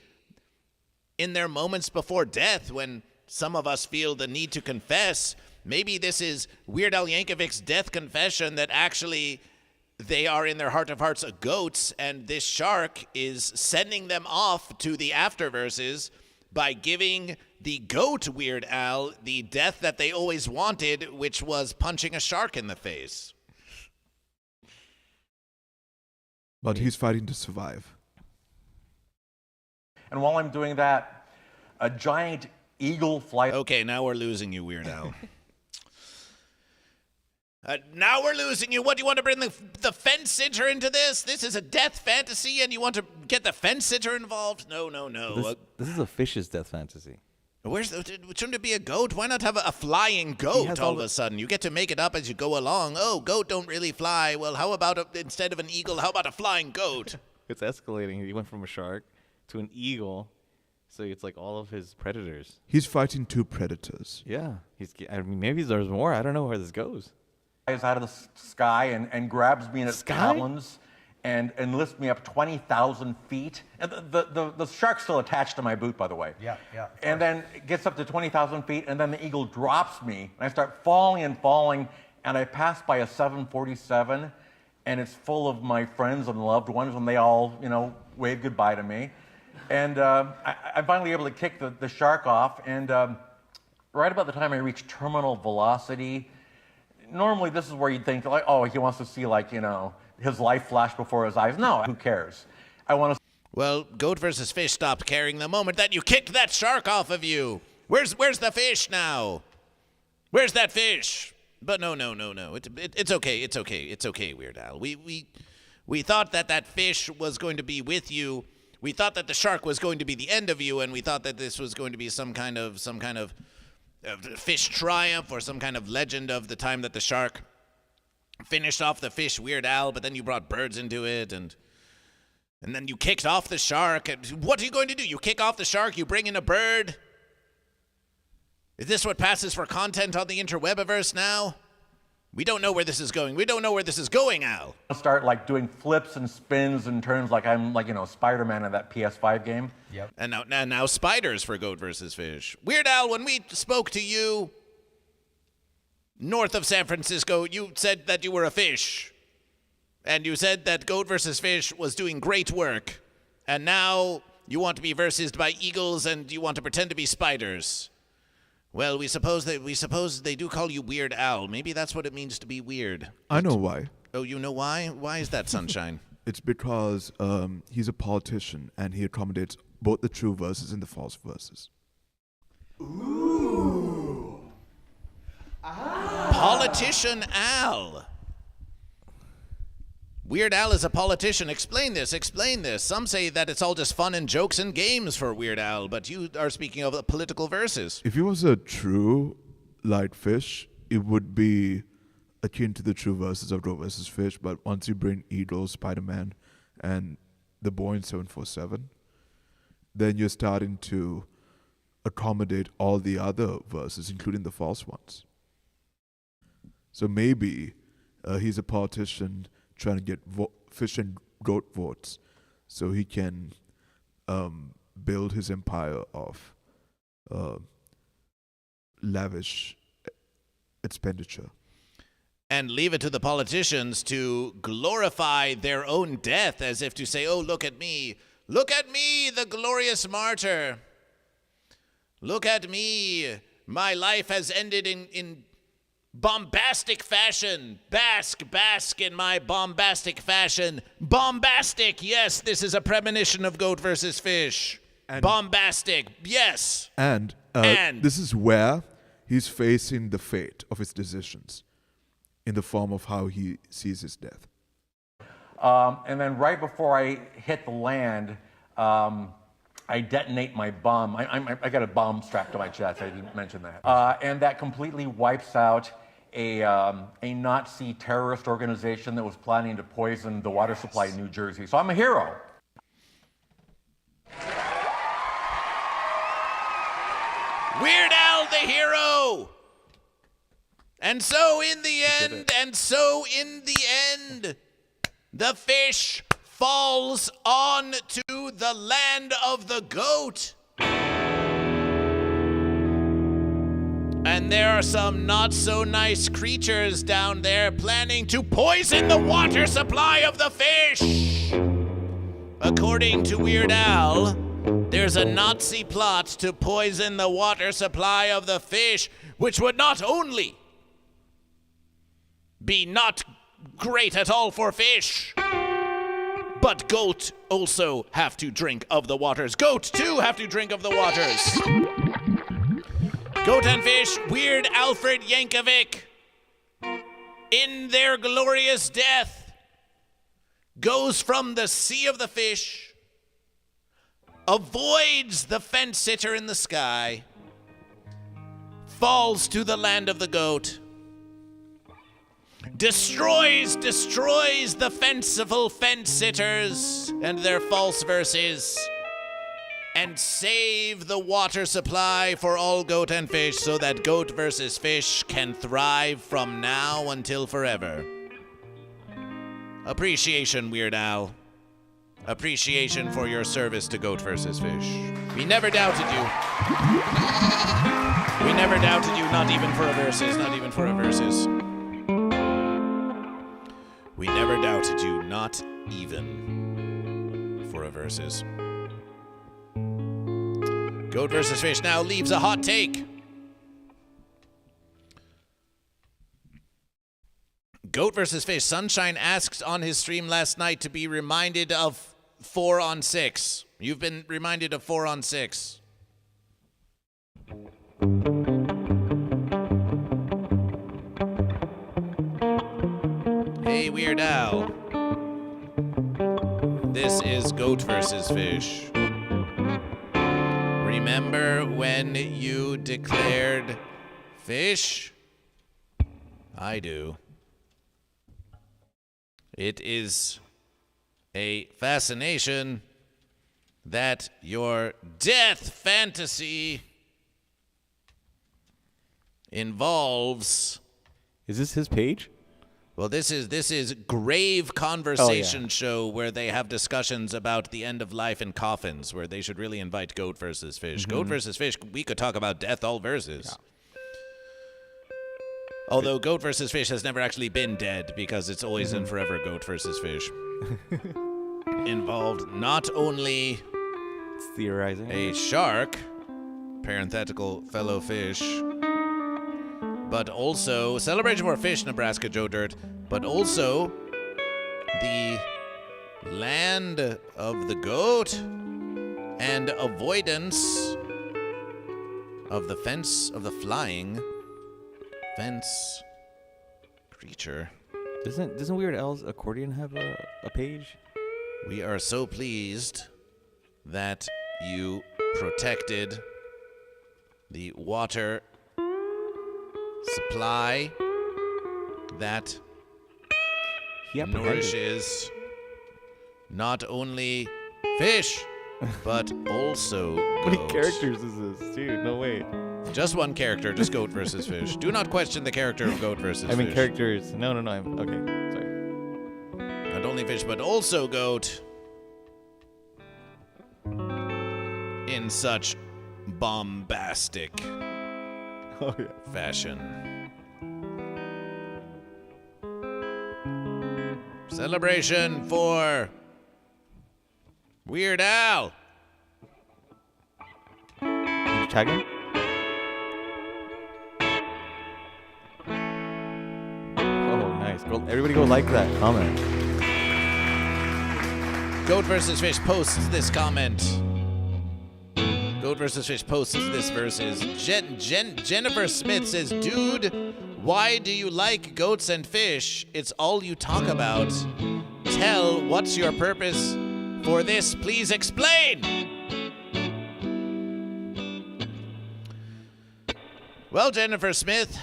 in their moments before death, when some of us feel the need to confess, maybe this is Weird Al Yankovic's death confession that actually they are in their heart of hearts goats, and this shark is sending them off to the afterverses by giving the goat Weird Al the death that they always wanted, which was punching a shark in the face. But he's fighting to survive. And while I'm doing that, a giant eagle flies. Okay, now we're losing you, Weird Al. Now we're losing you. What, do you want to bring the fence sitter into this? This is a death fantasy, and you want to get the fence sitter involved? No. This is a fish's death fantasy. Shouldn't it be a goat? Why not have a flying goat all of a sudden? You get to make it up as you go along. Oh, goat don't really fly. Well, how about instead of an eagle, how about a flying goat? It's escalating. He went from a shark to an eagle. So it's like all of his predators. He's fighting two predators. Yeah. Maybe there's more. I don't know where this goes. Out of the sky and grabs me in its talons and lifts me up 20,000 feet. And the shark's still attached to my boot, by the way. Yeah. And then it gets up to 20,000 feet, and then the eagle drops me, and I start falling, and I pass by a 747, and it's full of my friends and loved ones, and they all, wave goodbye to me. And I'm finally able to kick the shark off, and right about the time I reach terminal velocity, normally this is where you'd think, like, oh, he wants to see, his life flash before his eyes. No, who cares? I want to. Well, GoatVsFish stopped caring the moment that you kicked that shark off of you. Where's the fish now? Where's that fish? But no. It's okay, Weird Al. We thought that fish was going to be with you. We thought that the shark was going to be the end of you, and we thought that this was going to be some kind of fish triumph or some kind of legend of the time that the shark finished off the fish, Weird Al, but then you brought birds into it, and then you kicked off the shark. What are you going to do? You kick off the shark, you bring in a bird? Is this what passes for content on the interwebiverse now? We don't know where this is going. We don't know where this is going, Al. I'll start doing flips and spins and turns like I'm Spider-Man in that PS5 game. Yep. And now spiders for GoatVsFish. Weird Al, when we spoke to you north of San Francisco, you said that you were a fish. And you said that GoatVsFish was doing great work. And now you want to be versed by eagles and you want to pretend to be spiders. Well, we suppose they do call you Weird Al. Maybe that's what it means to be weird. I know why. Oh, you know why? Why is that, Sunshine? It's because he's a politician and he accommodates both the true verses and the false verses. Ooh. Politician Al. Weird Al is a politician. Explain this. Some say that it's all just fun and jokes and games for Weird Al, but you are speaking of political verses. If he was a true light fish, it would be akin to the true verses of GoatVsFish, but once you bring Eagle, Spider-Man, and the Boeing 747, then you're starting to accommodate all the other verses, including the false ones. So maybe he's a politician trying to get fish and goat votes so he can build his empire of lavish expenditure. And leave it to the politicians to glorify their own death as if to say, oh, look at me, the glorious martyr. Look at me, my life has ended in bombastic fashion. Bask in my bombastic fashion. Bombastic, yes, this is a premonition of GoatVsFish. Bombastic, yes. And this is where he's facing the fate of his decisions in the form of how he sees his death. And then right before I hit the land, I detonate my bomb. I got a bomb strapped to my chest. I didn't mention that. And that completely wipes out a Nazi terrorist organization that was planning to poison the water supply in New Jersey. So I'm a hero. Weird Al the hero! And so in the end, the fish falls on to the land of the goat. And there are some not so nice creatures down there planning to poison the water supply of the fish. According to Weird Al, there's a Nazi plot to poison the water supply of the fish, which would not only be not great at all for fish, but goat also have to drink of the waters. Goat too have to drink of the waters. Goat and fish, Weird Alfred Yankovic, in their glorious death, goes from the sea of the fish, avoids the fence sitter in the sky, falls to the land of the goat, destroys the fanciful fence sitters and their false verses, and save the water supply for all goat and fish so that GoatVsFish can thrive from now until forever. Appreciation, Weird Al. Appreciation for your service to GoatVsFish. We never doubted you. We never doubted you, not even for a versus, not even for a versus. We never doubted you, not even for a versus. GoatVsFish now leaves a hot take. GoatVsFish Sunshine asked on his stream last night to be reminded of 4 on 6. You've been reminded of 4 on 6. Hey, Weird Al. This is GoatVsFish. Remember when you declared fish? I do. It is a fascination that your death fantasy involves. Is this his page? Well, this is Grave Conversation Show where they have discussions about the end of life in coffins, where they should really invite GoatVsFish. GoatVsFish, we could talk about death all verses. Yeah. Although GoatVsFish has never actually been dead because it's always and forever GoatVsFish. Involved not only it's theorizing a shark, parenthetical fellow fish, but also Celebration for Fish, Nebraska Joe Dirt, but also the land of the goat and avoidance of the fence of the flying fence creature. Doesn't Weird Al's accordion have a page? We are so pleased that you protected the water supply that nourishes not only fish, but also How many goat. characters is this? Dude, no wait. Just one character, just goat versus fish. Do not question the character of goat versus fish. Characters. No. Okay, sorry. Not only fish, but also goat. In such bombastic fashion. Celebration for Weird Al. Did you tag him? Oh, nice. Everybody go like that comment. Goat vs. Fish posts this comment. Goat vs. Fish posts this versus. Jennifer Smith says, dude, why do you like goats and fish? It's all you talk about. Tell, what's your purpose for this? Please explain. Well, Jennifer Smith,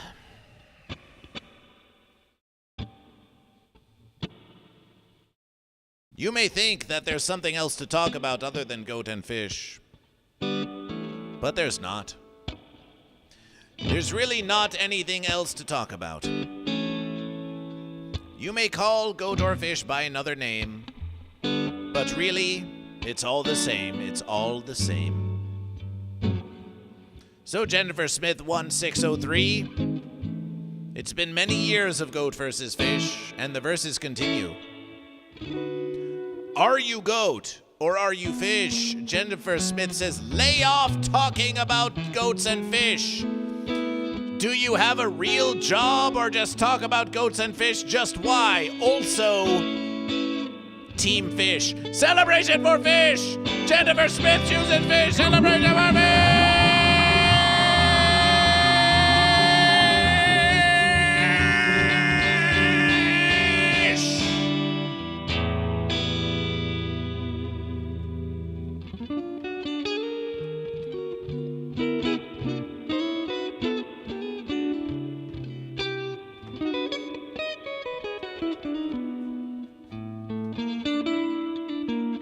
you may think that there's something else to talk about other than goat and fish, but there's not. There's really not anything else to talk about. You may call goat or fish by another name, but really, it's all the same. It's all the same. So Jennifer Smith 1603, it's been many years of goat versus fish, and the verses continue. Are you goat or are you fish? Jennifer Smith says, lay off talking about goats and fish. Do you have a real job or just talk about goats and fish? Just why? Also, Team Fish. Celebration for fish! Jennifer Smith choosing fish! Celebration for fish!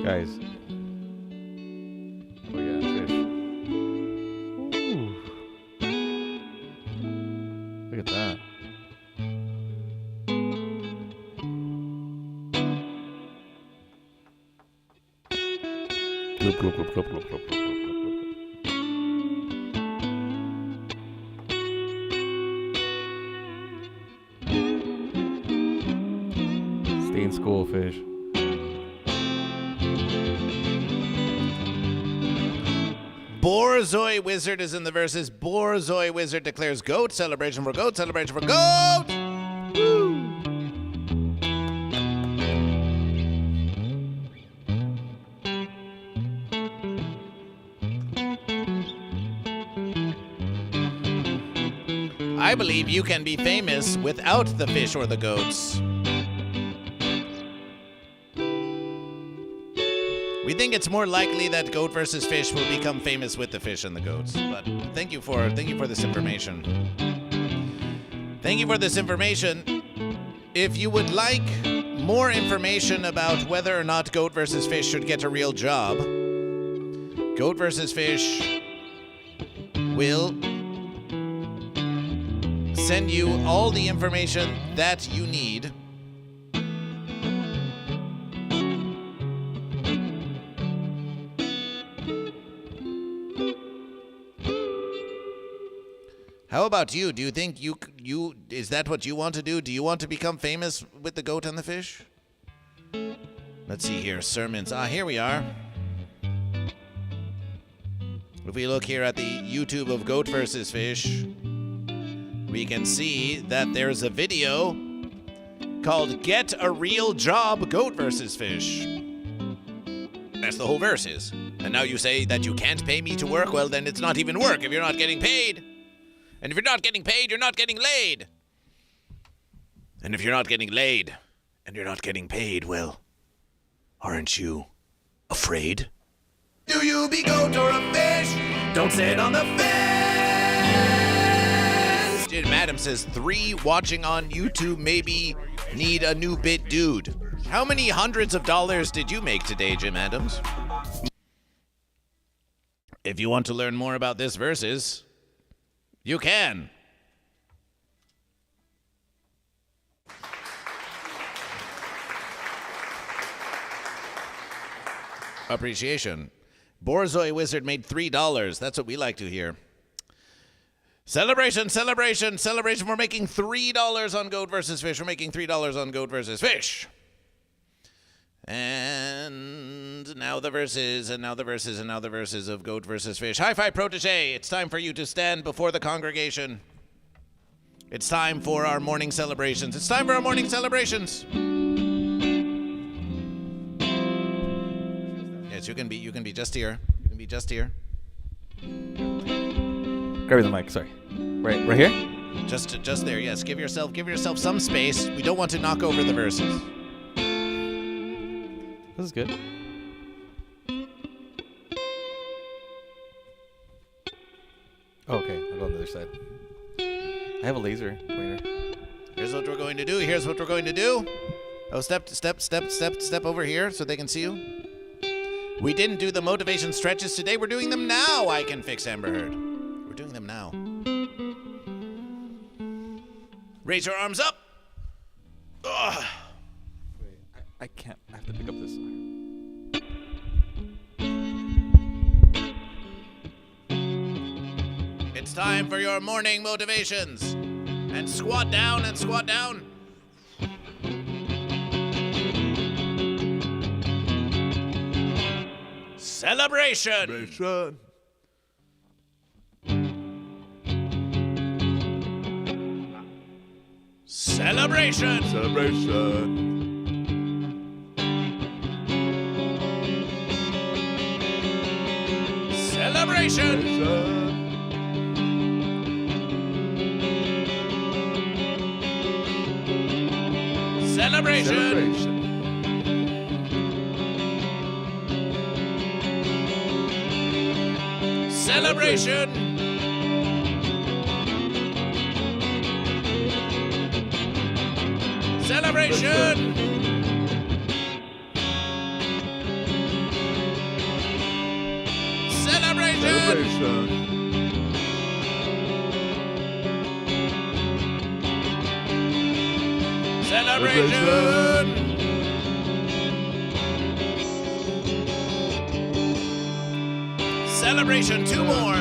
Guys. Oh yeah, fish. Ooh. Look at that. Glop, glop, glop, glop, glop, glop, glop, glop. Stay in school, fish. Borzoi Wizard is in the verses. Borzoi Wizard declares goat. Celebration for goat. Celebration for goat. Woo! I believe you can be famous without the fish or the goats. We think it's more likely that goat versus fish will become famous with the fish and the goats. But thank you for this information. Thank you for this information. If you would like more information about whether or not goat versus fish should get a real job, Goat versus Fish will send you all the information that you need. How about you? Do you think you is that what you want to do? Do you want to become famous with the goat and the fish? Let's see here, sermons. Here we are. If we look here at the YouTube of Goat versus Fish, we can see that there's a video called Get a Real Job, Goat versus Fish. That's the whole verse is. And now you say that you can't pay me to work? Well, then it's not even work if you're not getting paid. And if you're not getting paid, you're not getting laid. And if you're not getting laid, and you're not getting paid, well, aren't you afraid? Do you be goat or a fish? Don't sit on the fence. Madam says 3 watching on YouTube, maybe need a new bit, dude. How many hundreds of dollars did you make today, Jim Adams? If you want to learn more about this versus, you can. Appreciation. Borzoi Wizard made $3. That's what we like to hear. Celebration, celebration, celebration. We're making $3 on Goat versus Fish. We're making $3 on Goat versus Fish. And now the verses, and now the verses, and now the verses of Goat versus Fish. Hi-Fi Protege, it's time for you to stand before the congregation. It's time for our morning celebrations. It's time for our morning celebrations. Yes, you can be just here. You can be just here. Grab me the mic. Sorry. Right here. Just there. Yes. Give yourself some space. We don't want to knock over the verses. This is good. Oh, okay, I'll go on the other side. I have a laser pointer. Here's what we're going to do. Here's what we're going to do. Oh, step over here so they can see you. We didn't do the motivation stretches today. We're doing them now. I can fix Amber Heard. We're doing them now. Raise your arms up. Ugh. Wait, I can't. I have to pick up this one. It's time for your morning motivations. And squat down and squat down. Celebration. Celebration. Celebration. Celebration. Celebration. Celebration. Celebration. Celebration. Celebration. Celebration. 2 more.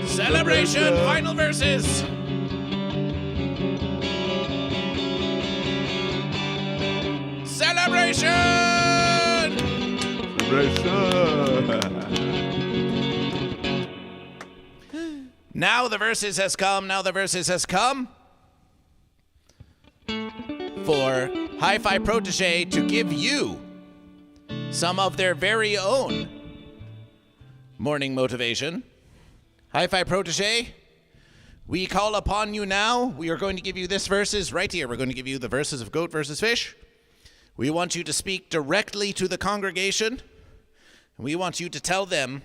Celebration. Final verses. Celebration. Now the verses has come. Now the verses has come for Hi-Fi Protege to give you some of their very own morning motivation. Hi-Fi Protege, we call upon you now. We are going to give you this verses right here. We're going to give you the verses of Goat versus Fish. We want you to speak directly to the congregation. We want you to tell them,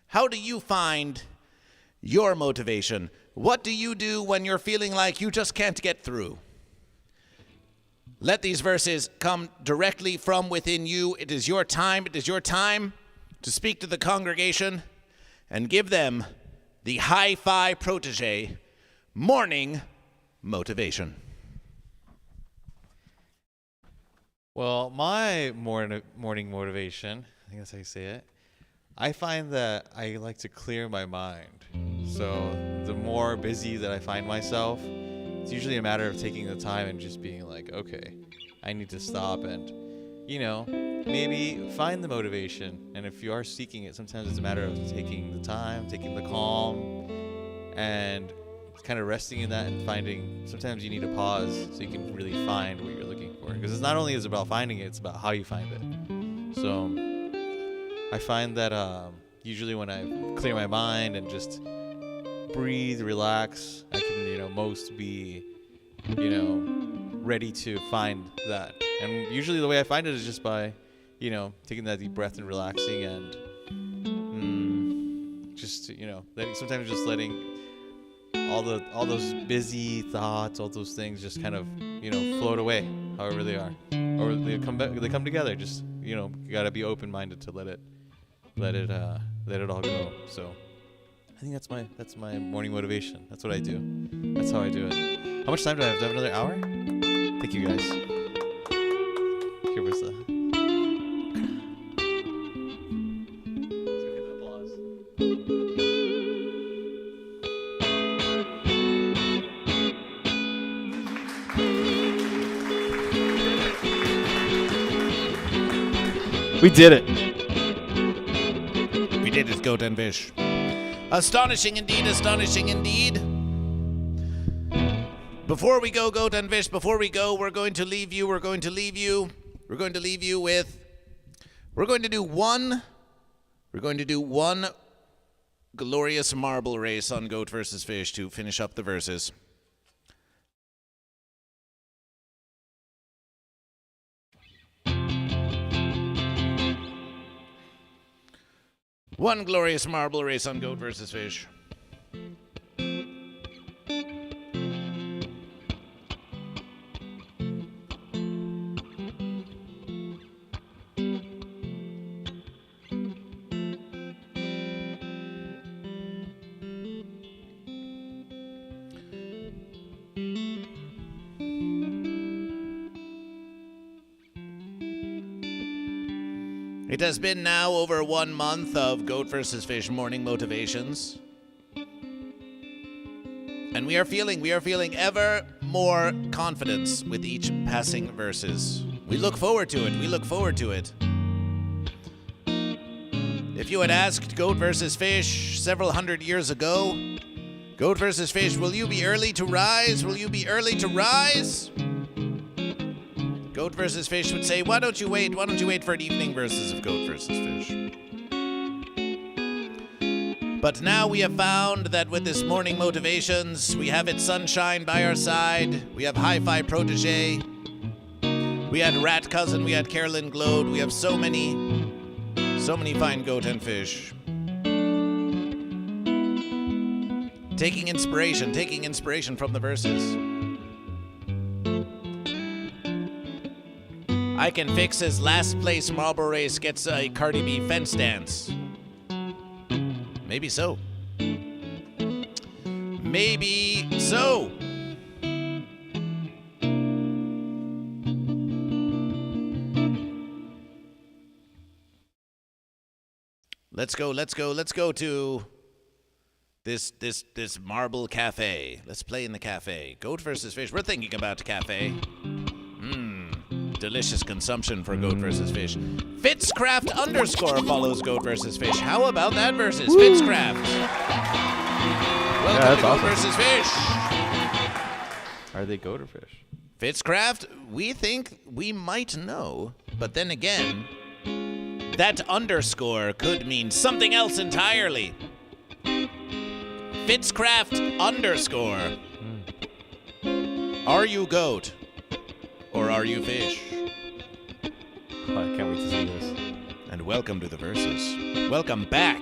how do you find your motivation? What do you do when you're feeling like you just can't get through? Let these verses come directly from within you. It is your time. It is your time to speak to the congregation and give them the Hi-Fi Protege morning motivation. Well, my morning motivation, I think that's how you say it, I find that I like to clear my mind. So the more busy that I find myself, it's usually a matter of taking the time and just being like, okay, I need to stop and, maybe find the motivation. And if you are seeking it, sometimes it's a matter of taking the time, taking the calm, and kind of resting in that and finding, sometimes you need to pause so you can really find what you're looking for. Because it's not only is about finding it, it's about how you find it. So I find that usually when I clear my mind and just breathe, relax, I can, most be, ready to find that. And usually the way I find it is just by, taking that deep breath and relaxing and just sometimes just letting all those busy thoughts, all those things just kind of float away, however they are, or they come back, they come together. Just you gotta be open-minded to let it all go. So I think that's my morning motivation. That's what I do. That's how I do it. How much time do I have? Do I have another hour? Thank you guys. Here was the. We did it. We did it, Goat and Fish. Astonishing indeed, astonishing indeed. Before we go, Goat and Fish, before we go, we're going to do one glorious marble race on Goat versus Fish to finish up the verses. One glorious marble race on Goat versus Fish. It has been now over 1 month of Goat vs. Fish morning motivations. And we are feeling ever more confidence with each passing verses. We look forward to it. If you had asked Goat vs. Fish several hundred years ago, Goat vs. Fish, will you be early to rise? Goat vs. Fish would say, why don't you wait for an evening versus of Goat vs. Fish? But now we have found that with this morning motivations, we have its sunshine by our side, we have Hi-Fi Protege, we had Rat Cousin, we had Carolyn Glode, we have so many fine Goat and Fish. Taking inspiration from the verses. I Can Fix his last place marble race gets a Cardi B fence dance. Maybe so. Let's go to this marble cafe. Let's play in the cafe. Goat versus Fish. We're thinking about cafe. Delicious consumption for Goat versus Fish. Fitzcraft _ follows Goat versus Fish. How about that versus Fitzcraft? Welcome to Goat versus Fish. Are they goat or fish? Fitzcraft, we think we might know, but then again, that underscore could mean something else entirely. Fitzcraft _ Are you goat? Or are you fish? Oh, I can't wait to see this. And welcome to the verses. Welcome back.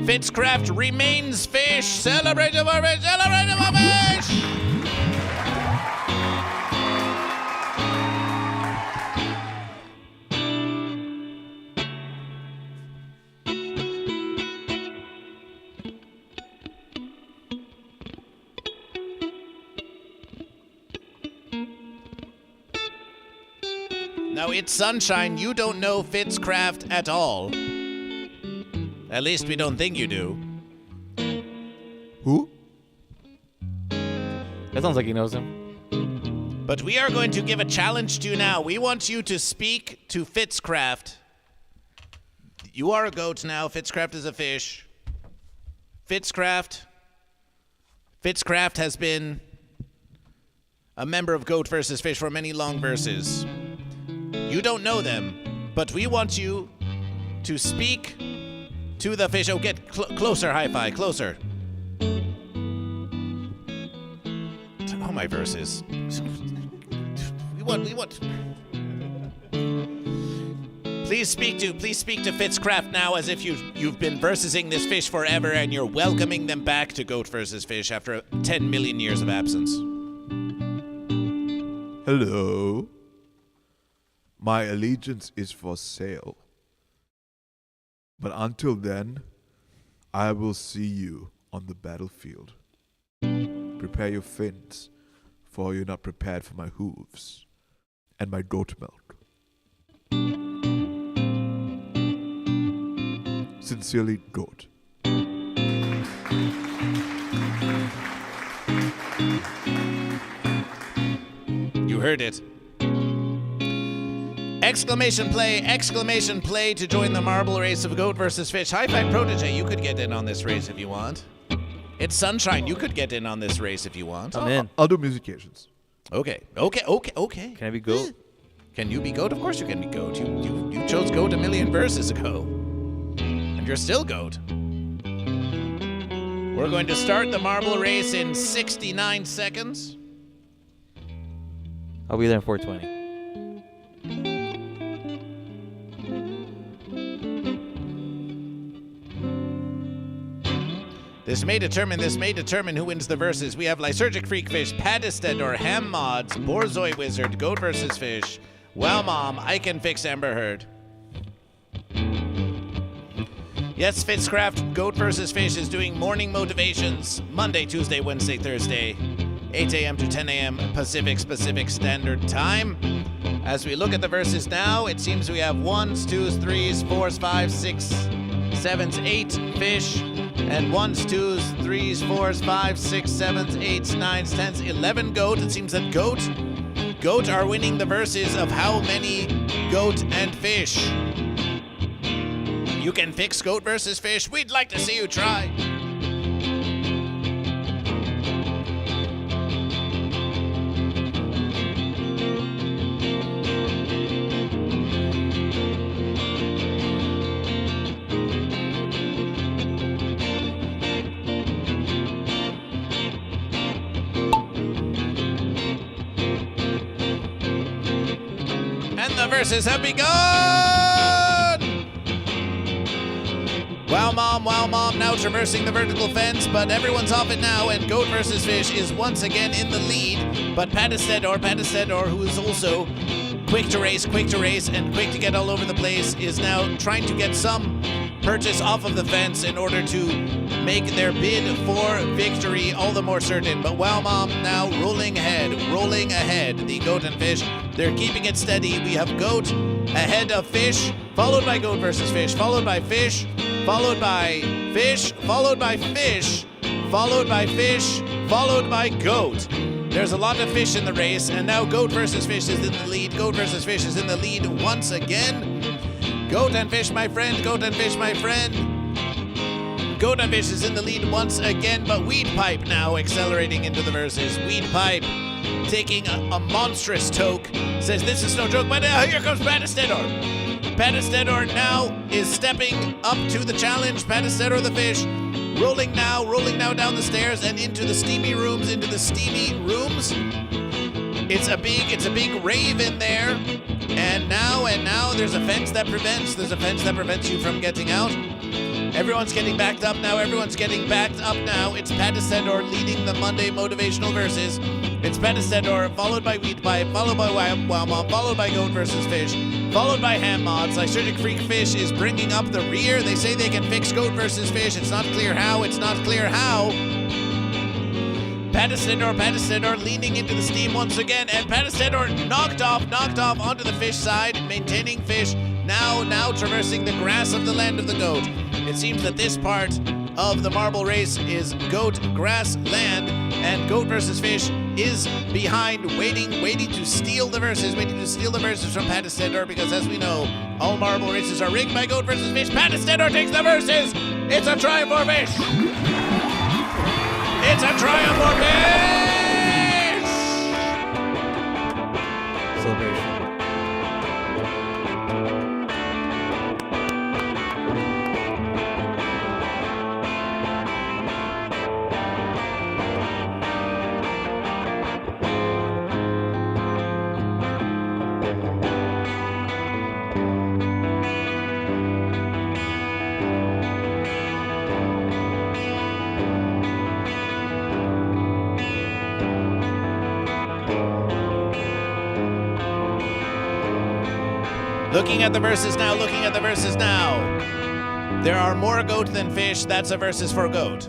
Fitzcraft remains fish. Celebrate the fish. Celebrate the fish. Now, it's sunshine. You don't know Fitzcraft at all. At least we don't think you do. Who? That sounds like he knows him. But we are going to give a challenge to you now. We want you to speak to Fitzcraft. You are a goat now. Fitzcraft is a fish. Fitzcraft has been a member of Goat versus Fish for many long verses. You don't know them, but we want you to speak to the fish. Oh, get closer, Hi-Fi, closer. Oh my verses. We want. Please speak to Fitzcraft now as if you've been versing this fish forever and you're welcoming them back to GoatVsFish after 10 million years of absence. Hello. My allegiance is for sale. But until then, I will see you on the battlefield. Prepare your fins, for you're not prepared for my hooves and my goat milk. Sincerely, Goat. You heard it. Exclamation play to join the marble race of GoatVsFish. High five, Protege. You could get in on this race if you want. It's Sunshine. You could get in on this race if you want. I'm in. I'll do musications. Okay. Can I be goat? Can you be goat? Of course you can be goat. You chose goat a million verses ago. And you're still goat. We're going to start the marble race in 69 seconds. I'll be there in 420. This may determine who wins the verses. We have Lysergic Freakfish, Padisted or Ham Mods, Borzoi Wizard, GoatVsFish, Well Mom, I Can Fix Amber Heard. Yes, Fitzcraft, GoatVsFish is doing morning motivations Monday, Tuesday, Wednesday, Thursday, 8 a.m. to 10 a.m. Pacific Standard Time. As we look at the verses now, it seems we have 1s, 2s, 3s, 4s, 5s, 6s, 7s, 8 fish. And 1s, 2s, 3s, 4s, 5s, 6s, 7s, 8s, 9s, 10s, 11 goat. It seems that goat are winning the verses of how many goat and fish. You can fix GoatVsFish. We'd like to see you try. The verses have begun! Wow Mom now traversing the vertical fence, but everyone's off it now, and GoatVsFish is once again in the lead. But Padisted, who is also quick to race, and quick to get all over the place, is now trying to get some purchase off of the fence in order to make their bid for victory all the more certain. But Wow Mom now rolling ahead. The goat and fish, they're keeping it steady. We have goat ahead of fish, followed by GoatVsFish, followed by fish, followed by fish, followed by fish, followed by fish, followed by goat. There's a lot of fish in the race, and now GoatVsFish is in the lead. GoatVsFish is in the lead once again. Goat and fish, my friend. Goat and fish, my friend. Goat and fish is in the lead once again, but Weed Pipe now accelerating into the verses. Weed Pipe taking a monstrous toke. Says this is no joke, but here comes Padistedor. Padistedor now is stepping up to the challenge. Padistedor the fish. Rolling now down the stairs and into the steamy rooms, It's a big rave in there. And now there's a fence that prevents you from getting out. Everyone's getting backed up now. It's Padistedor leading the Monday motivational verses. It's Padistedor, followed by Weed Pipe, followed by Wow Mom, followed by GoatVsFish, followed by Ham Mods. Lysergic Freakfish is bringing up the rear. They say they can fix GoatVsFish. It's not clear how. Padistedor leaning into the steam once again, and Padistedor knocked off onto the fish side, maintaining fish, now traversing the grass of the land of the goat. It seems that this part of the marble race is goat grass land, and GoatVsFish is behind, waiting to steal the verses from Padistedor, because as we know, all marble races are rigged by GoatVsFish. Padistedor takes the verses. It's a triumph for fish. It's a triumph for fish. Celebration. Looking at the verses now, looking at the verses now. There are more goat than fish, that's a versus for goat.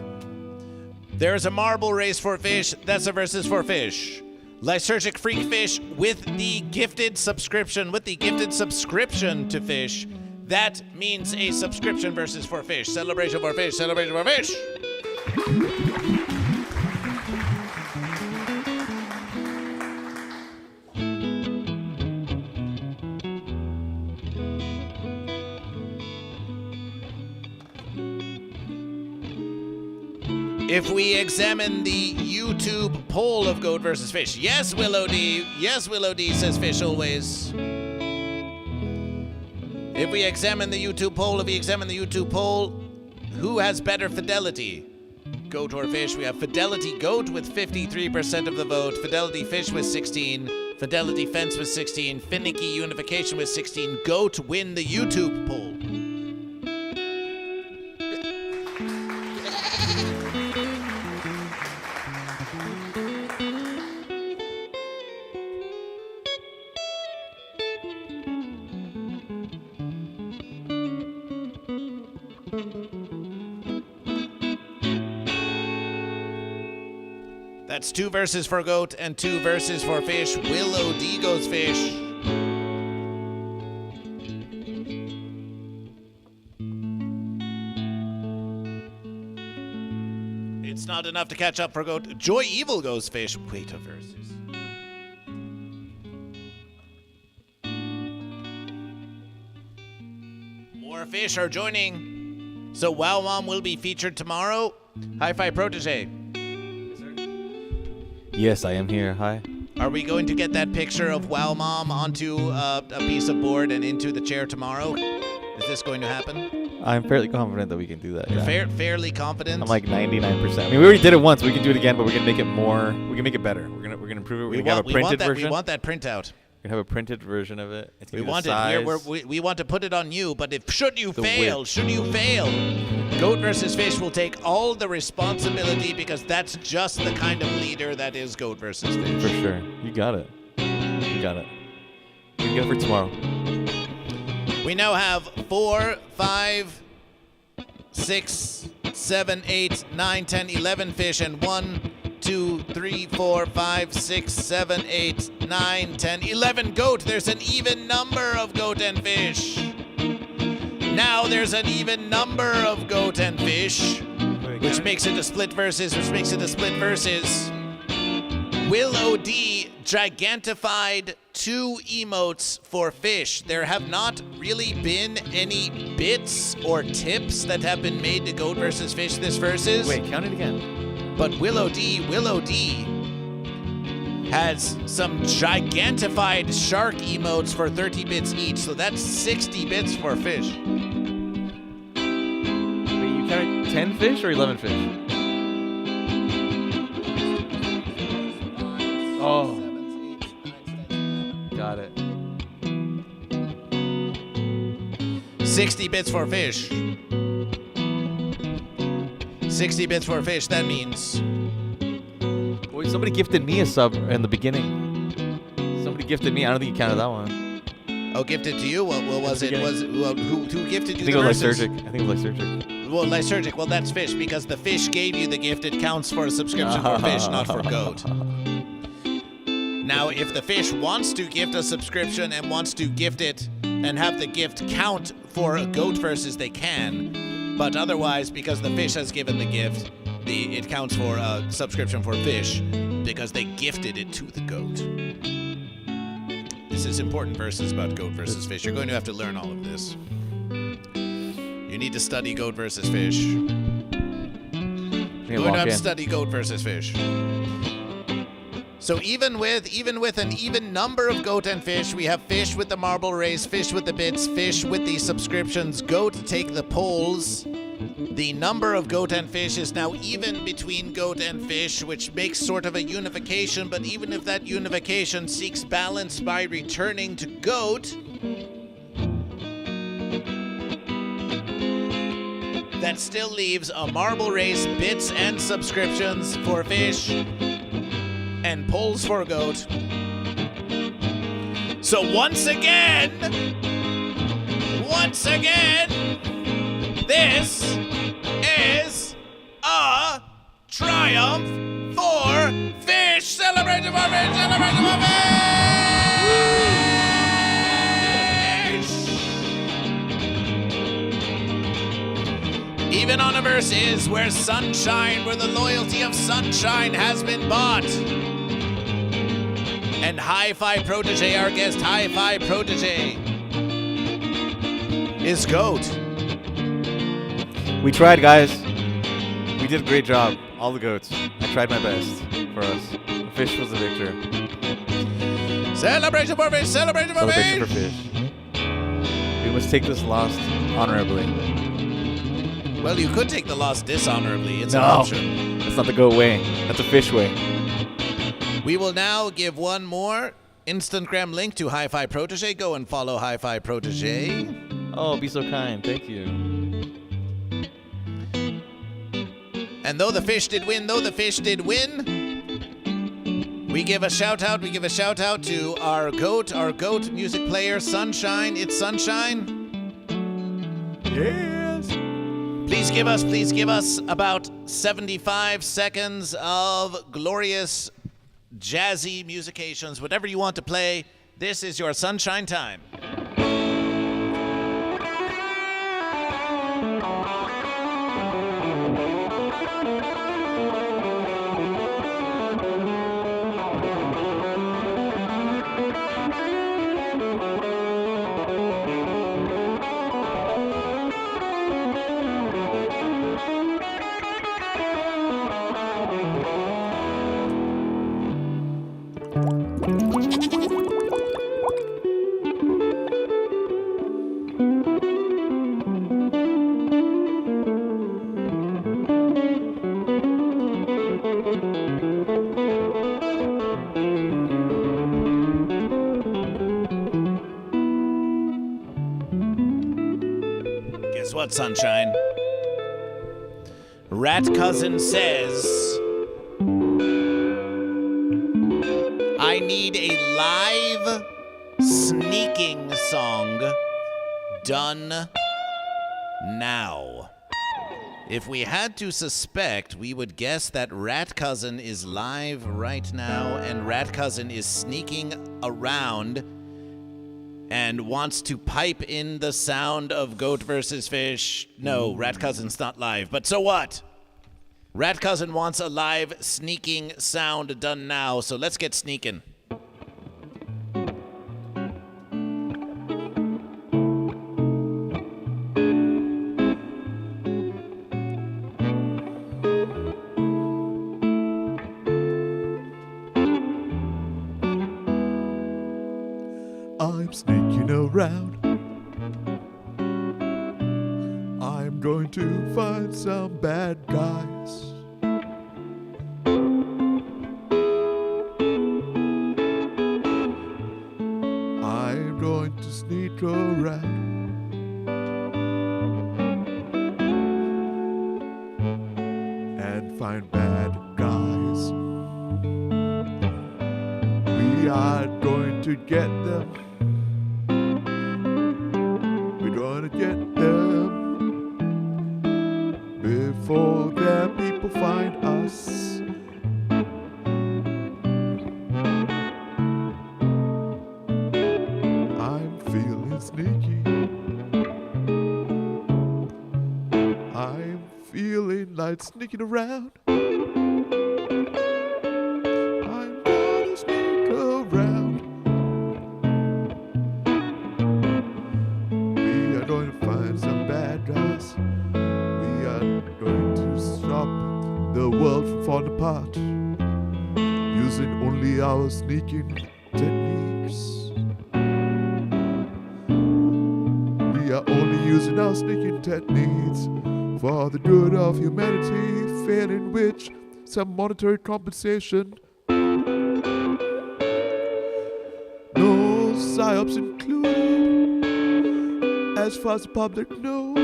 There is a marble race for fish, that's a versus for fish. Lysergic Freak Fish with the gifted subscription, to fish. That means a subscription versus for fish. Celebration for fish, celebration for fish. If we examine the YouTube poll of goat versus fish, yes, Willow D, says fish always. If we examine the YouTube poll, who has better fidelity? Goat or fish? We have Fidelity Goat with 53% of the vote, Fidelity Fish with 16, Fidelity Fence with 16, Finicky Unification with 16. Goat win the YouTube poll. That's 2 verses for goat and 2 verses for fish. Willow D goes fish. It's not enough to catch up for goat. Joy Evil goes fish. Wait a verses. More fish are joining. So Wow Mom will be featured tomorrow. Hi-Fi Protege. Yes, I am here. Hi. Are we going to get that picture of Wow Mom onto a piece of board and into the chair tomorrow? Is this going to happen? I'm fairly confident that we can do that. Yeah. Fairly confident. I'm like 99%. I mean, we already did it once. We can do it again, but we're gonna make it more. We can make it better. We're gonna improve it. We're gonna have a printed version. We want that printout. We're gonna have a printed version of it. It's We want it. We want to put it on you. But if should you fail, Goat versus Fish will take all the responsibility because that's just the kind of leader that is Goat versus Fish. For sure. You got it. You got it. We can get it for tomorrow. We now have 4, 5, 6, 7, 8, 9, 10, 11 fish and 1, 2, 3, 4, 5, 6, 7, 8, 9, 10, 11 goat. There's an even number of goat and fish. Now there's an even number of goat and fish, which makes it a split versus, Willow D gigantified 2 emotes for fish. There have not really been any bits or tips that have been made to Goat versus Fish this versus. Wait, count it again. But Willow D has some gigantified shark emotes for 30 bits each, so that's 60 bits for fish. Wait, you counted 10 fish or 11 fish? Oh. Got it. 60 bits for fish. 60 bits for fish, that means... Wait, somebody gifted me a sub in the beginning. Somebody gifted me. I don't think you counted that one. Oh, gifted to you? What was it? Who gifted you? I think it was Lysergic. Well, Lysergic. Well, that's fish because the fish gave you the gift. It counts for a subscription for fish, not for goat. Now, if the fish wants to gift a subscription and wants to gift it and have the gift count for a goat versus, they can. But otherwise, because the fish has given the gift, it counts for a subscription for fish because they gifted it to the goat. This is important verses about goat versus fish. You're going to have to learn all of this. You need to study goat versus fish. You're going to have to study goat versus fish. So even with an even number of goat and fish, we have fish with the marble race, fish with the bits, fish with the subscriptions, goat take the polls. The number of goat and fish is now even between goat and fish, which makes sort of a unification, but even if that unification seeks balance by returning to goat, that still leaves a marble race, bits and subscriptions for fish, and polls for goat. So once again, once again, this is a triumph for fish. Celebration for fish! Celebration for fish! Even on a versus where sunshine, where the loyalty of sunshine has been bought. And Hi-Fi Protege, our guest Hi-Fi Protege, is GOAT. We tried, guys. We did a great job. All the goats. I tried my best for us. The fish was the victor. Celebration for fish! Celebration for Celebration for fish! fish. We must take this loss honorably. Well, you could take the loss dishonorably. It's an No, option. that's not the goat way. That's a fish way. We will now give one more Instagram link to Hi-Fi Protege. Go and follow Hi-Fi Protege. Oh, be so kind. Thank you. And though the fish did win, we give a shout out to our GOAT music player, Sunshine. It's Sunshine. Yes. Please give us about 75 seconds of glorious jazzy musications, whatever you want to play. This is your Sunshine time. Guess what, Sunshine? Rat Cousin says, I need a live sneaking song done now. If we had to suspect, we would guess that Rat Cousin is live right now, and Rat Cousin is sneaking around and wants to pipe in the sound of Goat versus Fish. No, Rat Cousin's not live, but so what? Rat Cousin wants a live sneaking sound done now, so let's get sneaking. I'm sneaking around. I'm going to find some bad guys. I'm going to sneak around. And find bad guys. We are going to get them. We're gonna get them before their people find us. I'm feeling sneaky. I'm feeling like sneaking around. I'm gonna sneak around. We are going to find some bad guys. We are going to stop the world from falling apart using only our sneaking techniques. We are only using our sneaking techniques for the good of humanity, failing which some monetary compensation. No psyops included, as far as the public knows.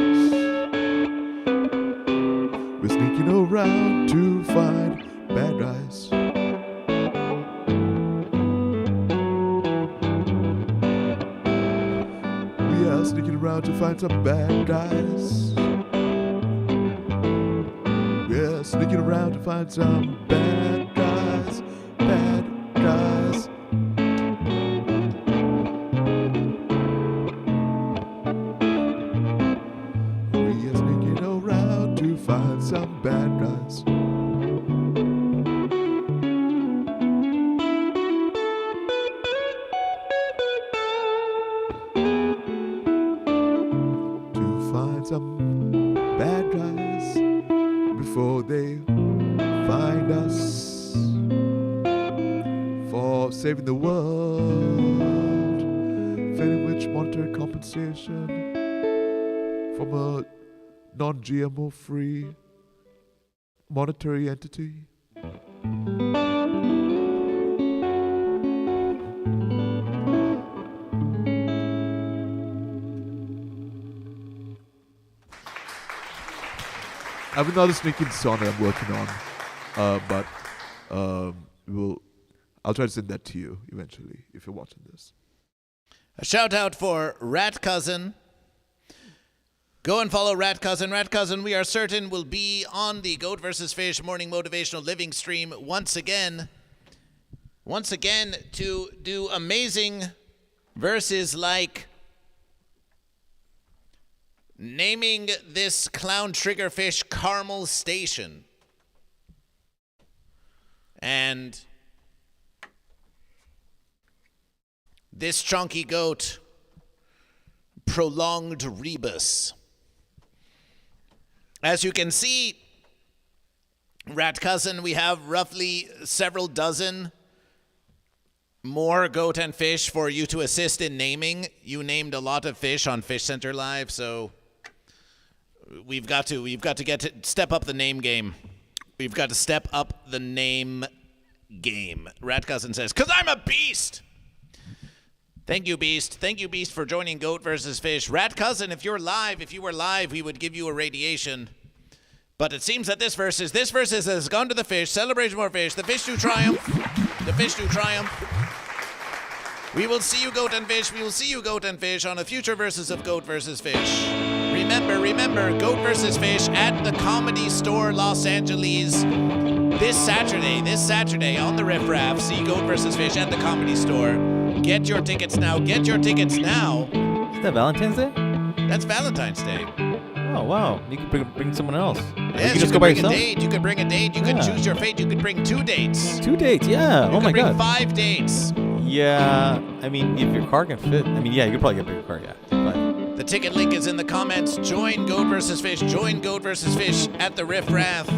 We're sneaking around to find bad guys. We are sneaking around to find some bad guys. We're sneaking around to find some bad guys. Bad guys. We are sneaking around to find some bad guys. Some bad guys before they find us, for saving the world, failing which monetary compensation from a non-GMO free monetary entity. I have another sneaking song that I'm working on, but I'll try to send that to you eventually if you're watching this. A shout out for Rat Cousin. Go and follow Rat Cousin. Rat Cousin, we are certain, will be on the Goat vs. Fish morning motivational living stream once again to do amazing verses like naming this clown triggerfish Carmel Station, and this chunky goat prolonged rebus. As you can see, Rat Cousin, we have roughly several dozen more goat and fish for you to assist in naming. You named a lot of fish on Fish Center Live, so we've got to step up the name game. We've got to step up the name game. Rat Cousin says, "'Cause I'm a beast." Thank you, Beast. Thank you, Beast, for joining Goat vs. Fish. Rat Cousin, if you were live, we would give you a radiation. But it seems that this versus has gone to the fish. Celebration for fish. The fish do triumph. The fish do triumph. We will see you, Goat and Fish. We will see you, Goat and Fish, on a future versus of Goat vs. Fish. Remember, Goat vs. Fish at the Comedy Store Los Angeles this Saturday on the Riff Raff. See Goat vs. Fish at the Comedy Store. Get your tickets now. Get your tickets now. Is that Valentine's Day? That's Valentine's Day. Oh, wow. You can bring someone else. Yes, you can just go by yourself. You could bring a date. You could choose your fate. You could bring 2 dates. 2 dates, yeah. Oh my God. You could bring 5 dates. Yeah. I mean, if your car can fit. I mean, yeah, you could probably get a bigger car, yeah. But the ticket link is in the comments. Join Goat vs. Fish. Join Goat vs. Fish at the Riff Raff.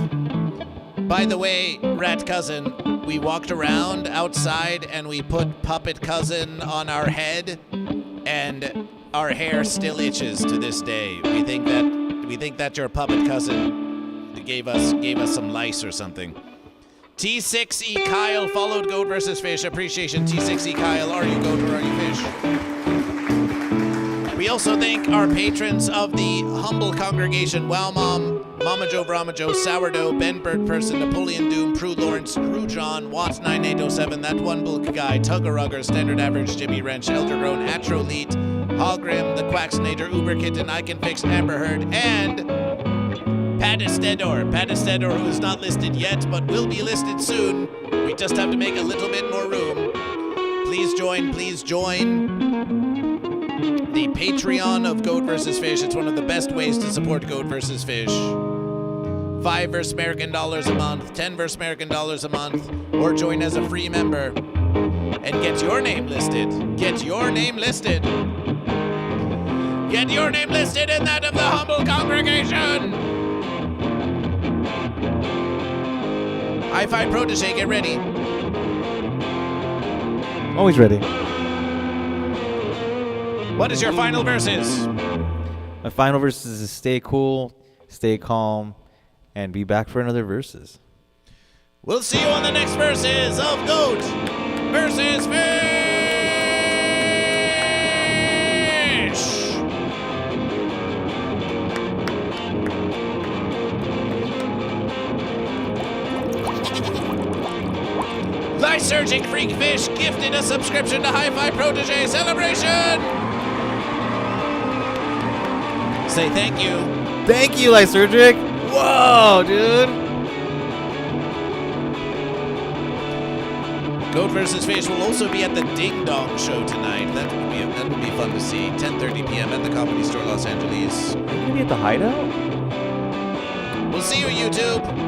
By the way, Rat Cousin, we walked around outside and we put Puppet Cousin on our head, and our hair still itches to this day. We think that your Puppet Cousin gave us some lice or something. T6E Kyle followed Goat vs. Fish. Appreciation, T6E Kyle. Are you goat or are you fish? We also thank our patrons of the humble congregation: Wow Mom, Mama Joe, Brahma Joe, Sourdough, Ben Bird Person, Napoleon Doom, Prue Lawrence, Screw John, Watts 9807, That One Bulk Guy, Tugger-Rugger, Standard Average, Jimmy Wrench, Eldergrown, Atroleet, Hogrim, The Quacksinator, Uber Kitten, I Can Fix, Amber Heard, and Pattistedor, who is not listed yet, but will be listed soon. We just have to make a little bit more room. Please join the Patreon of Goat vs. Fish. It's one of the best ways to support Goat vs. Fish. $5 versus American dollars a month, $10 versus American dollars a month, or join as a free member and get your name listed. Get your name listed. Get your name listed in that of the humble congregation. Hi-Fi Protege, get ready. always ready. What is your final verses? My final verses is stay cool, stay calm, and be back for another verses. We'll see you on the next verses of Goat vs. Fish! Lysergic Freak Fish gifted a subscription to Hi-Fi Protege Celebration! say thank you. Thank you, Lysergic. Whoa, dude. Goat vs. Fish will also be at the Ding Dong Show tonight. That would be fun to see. 10:30 p.m. at the Comedy Store Los Angeles. Are you gonna be at the Hideout? We'll see you, YouTube.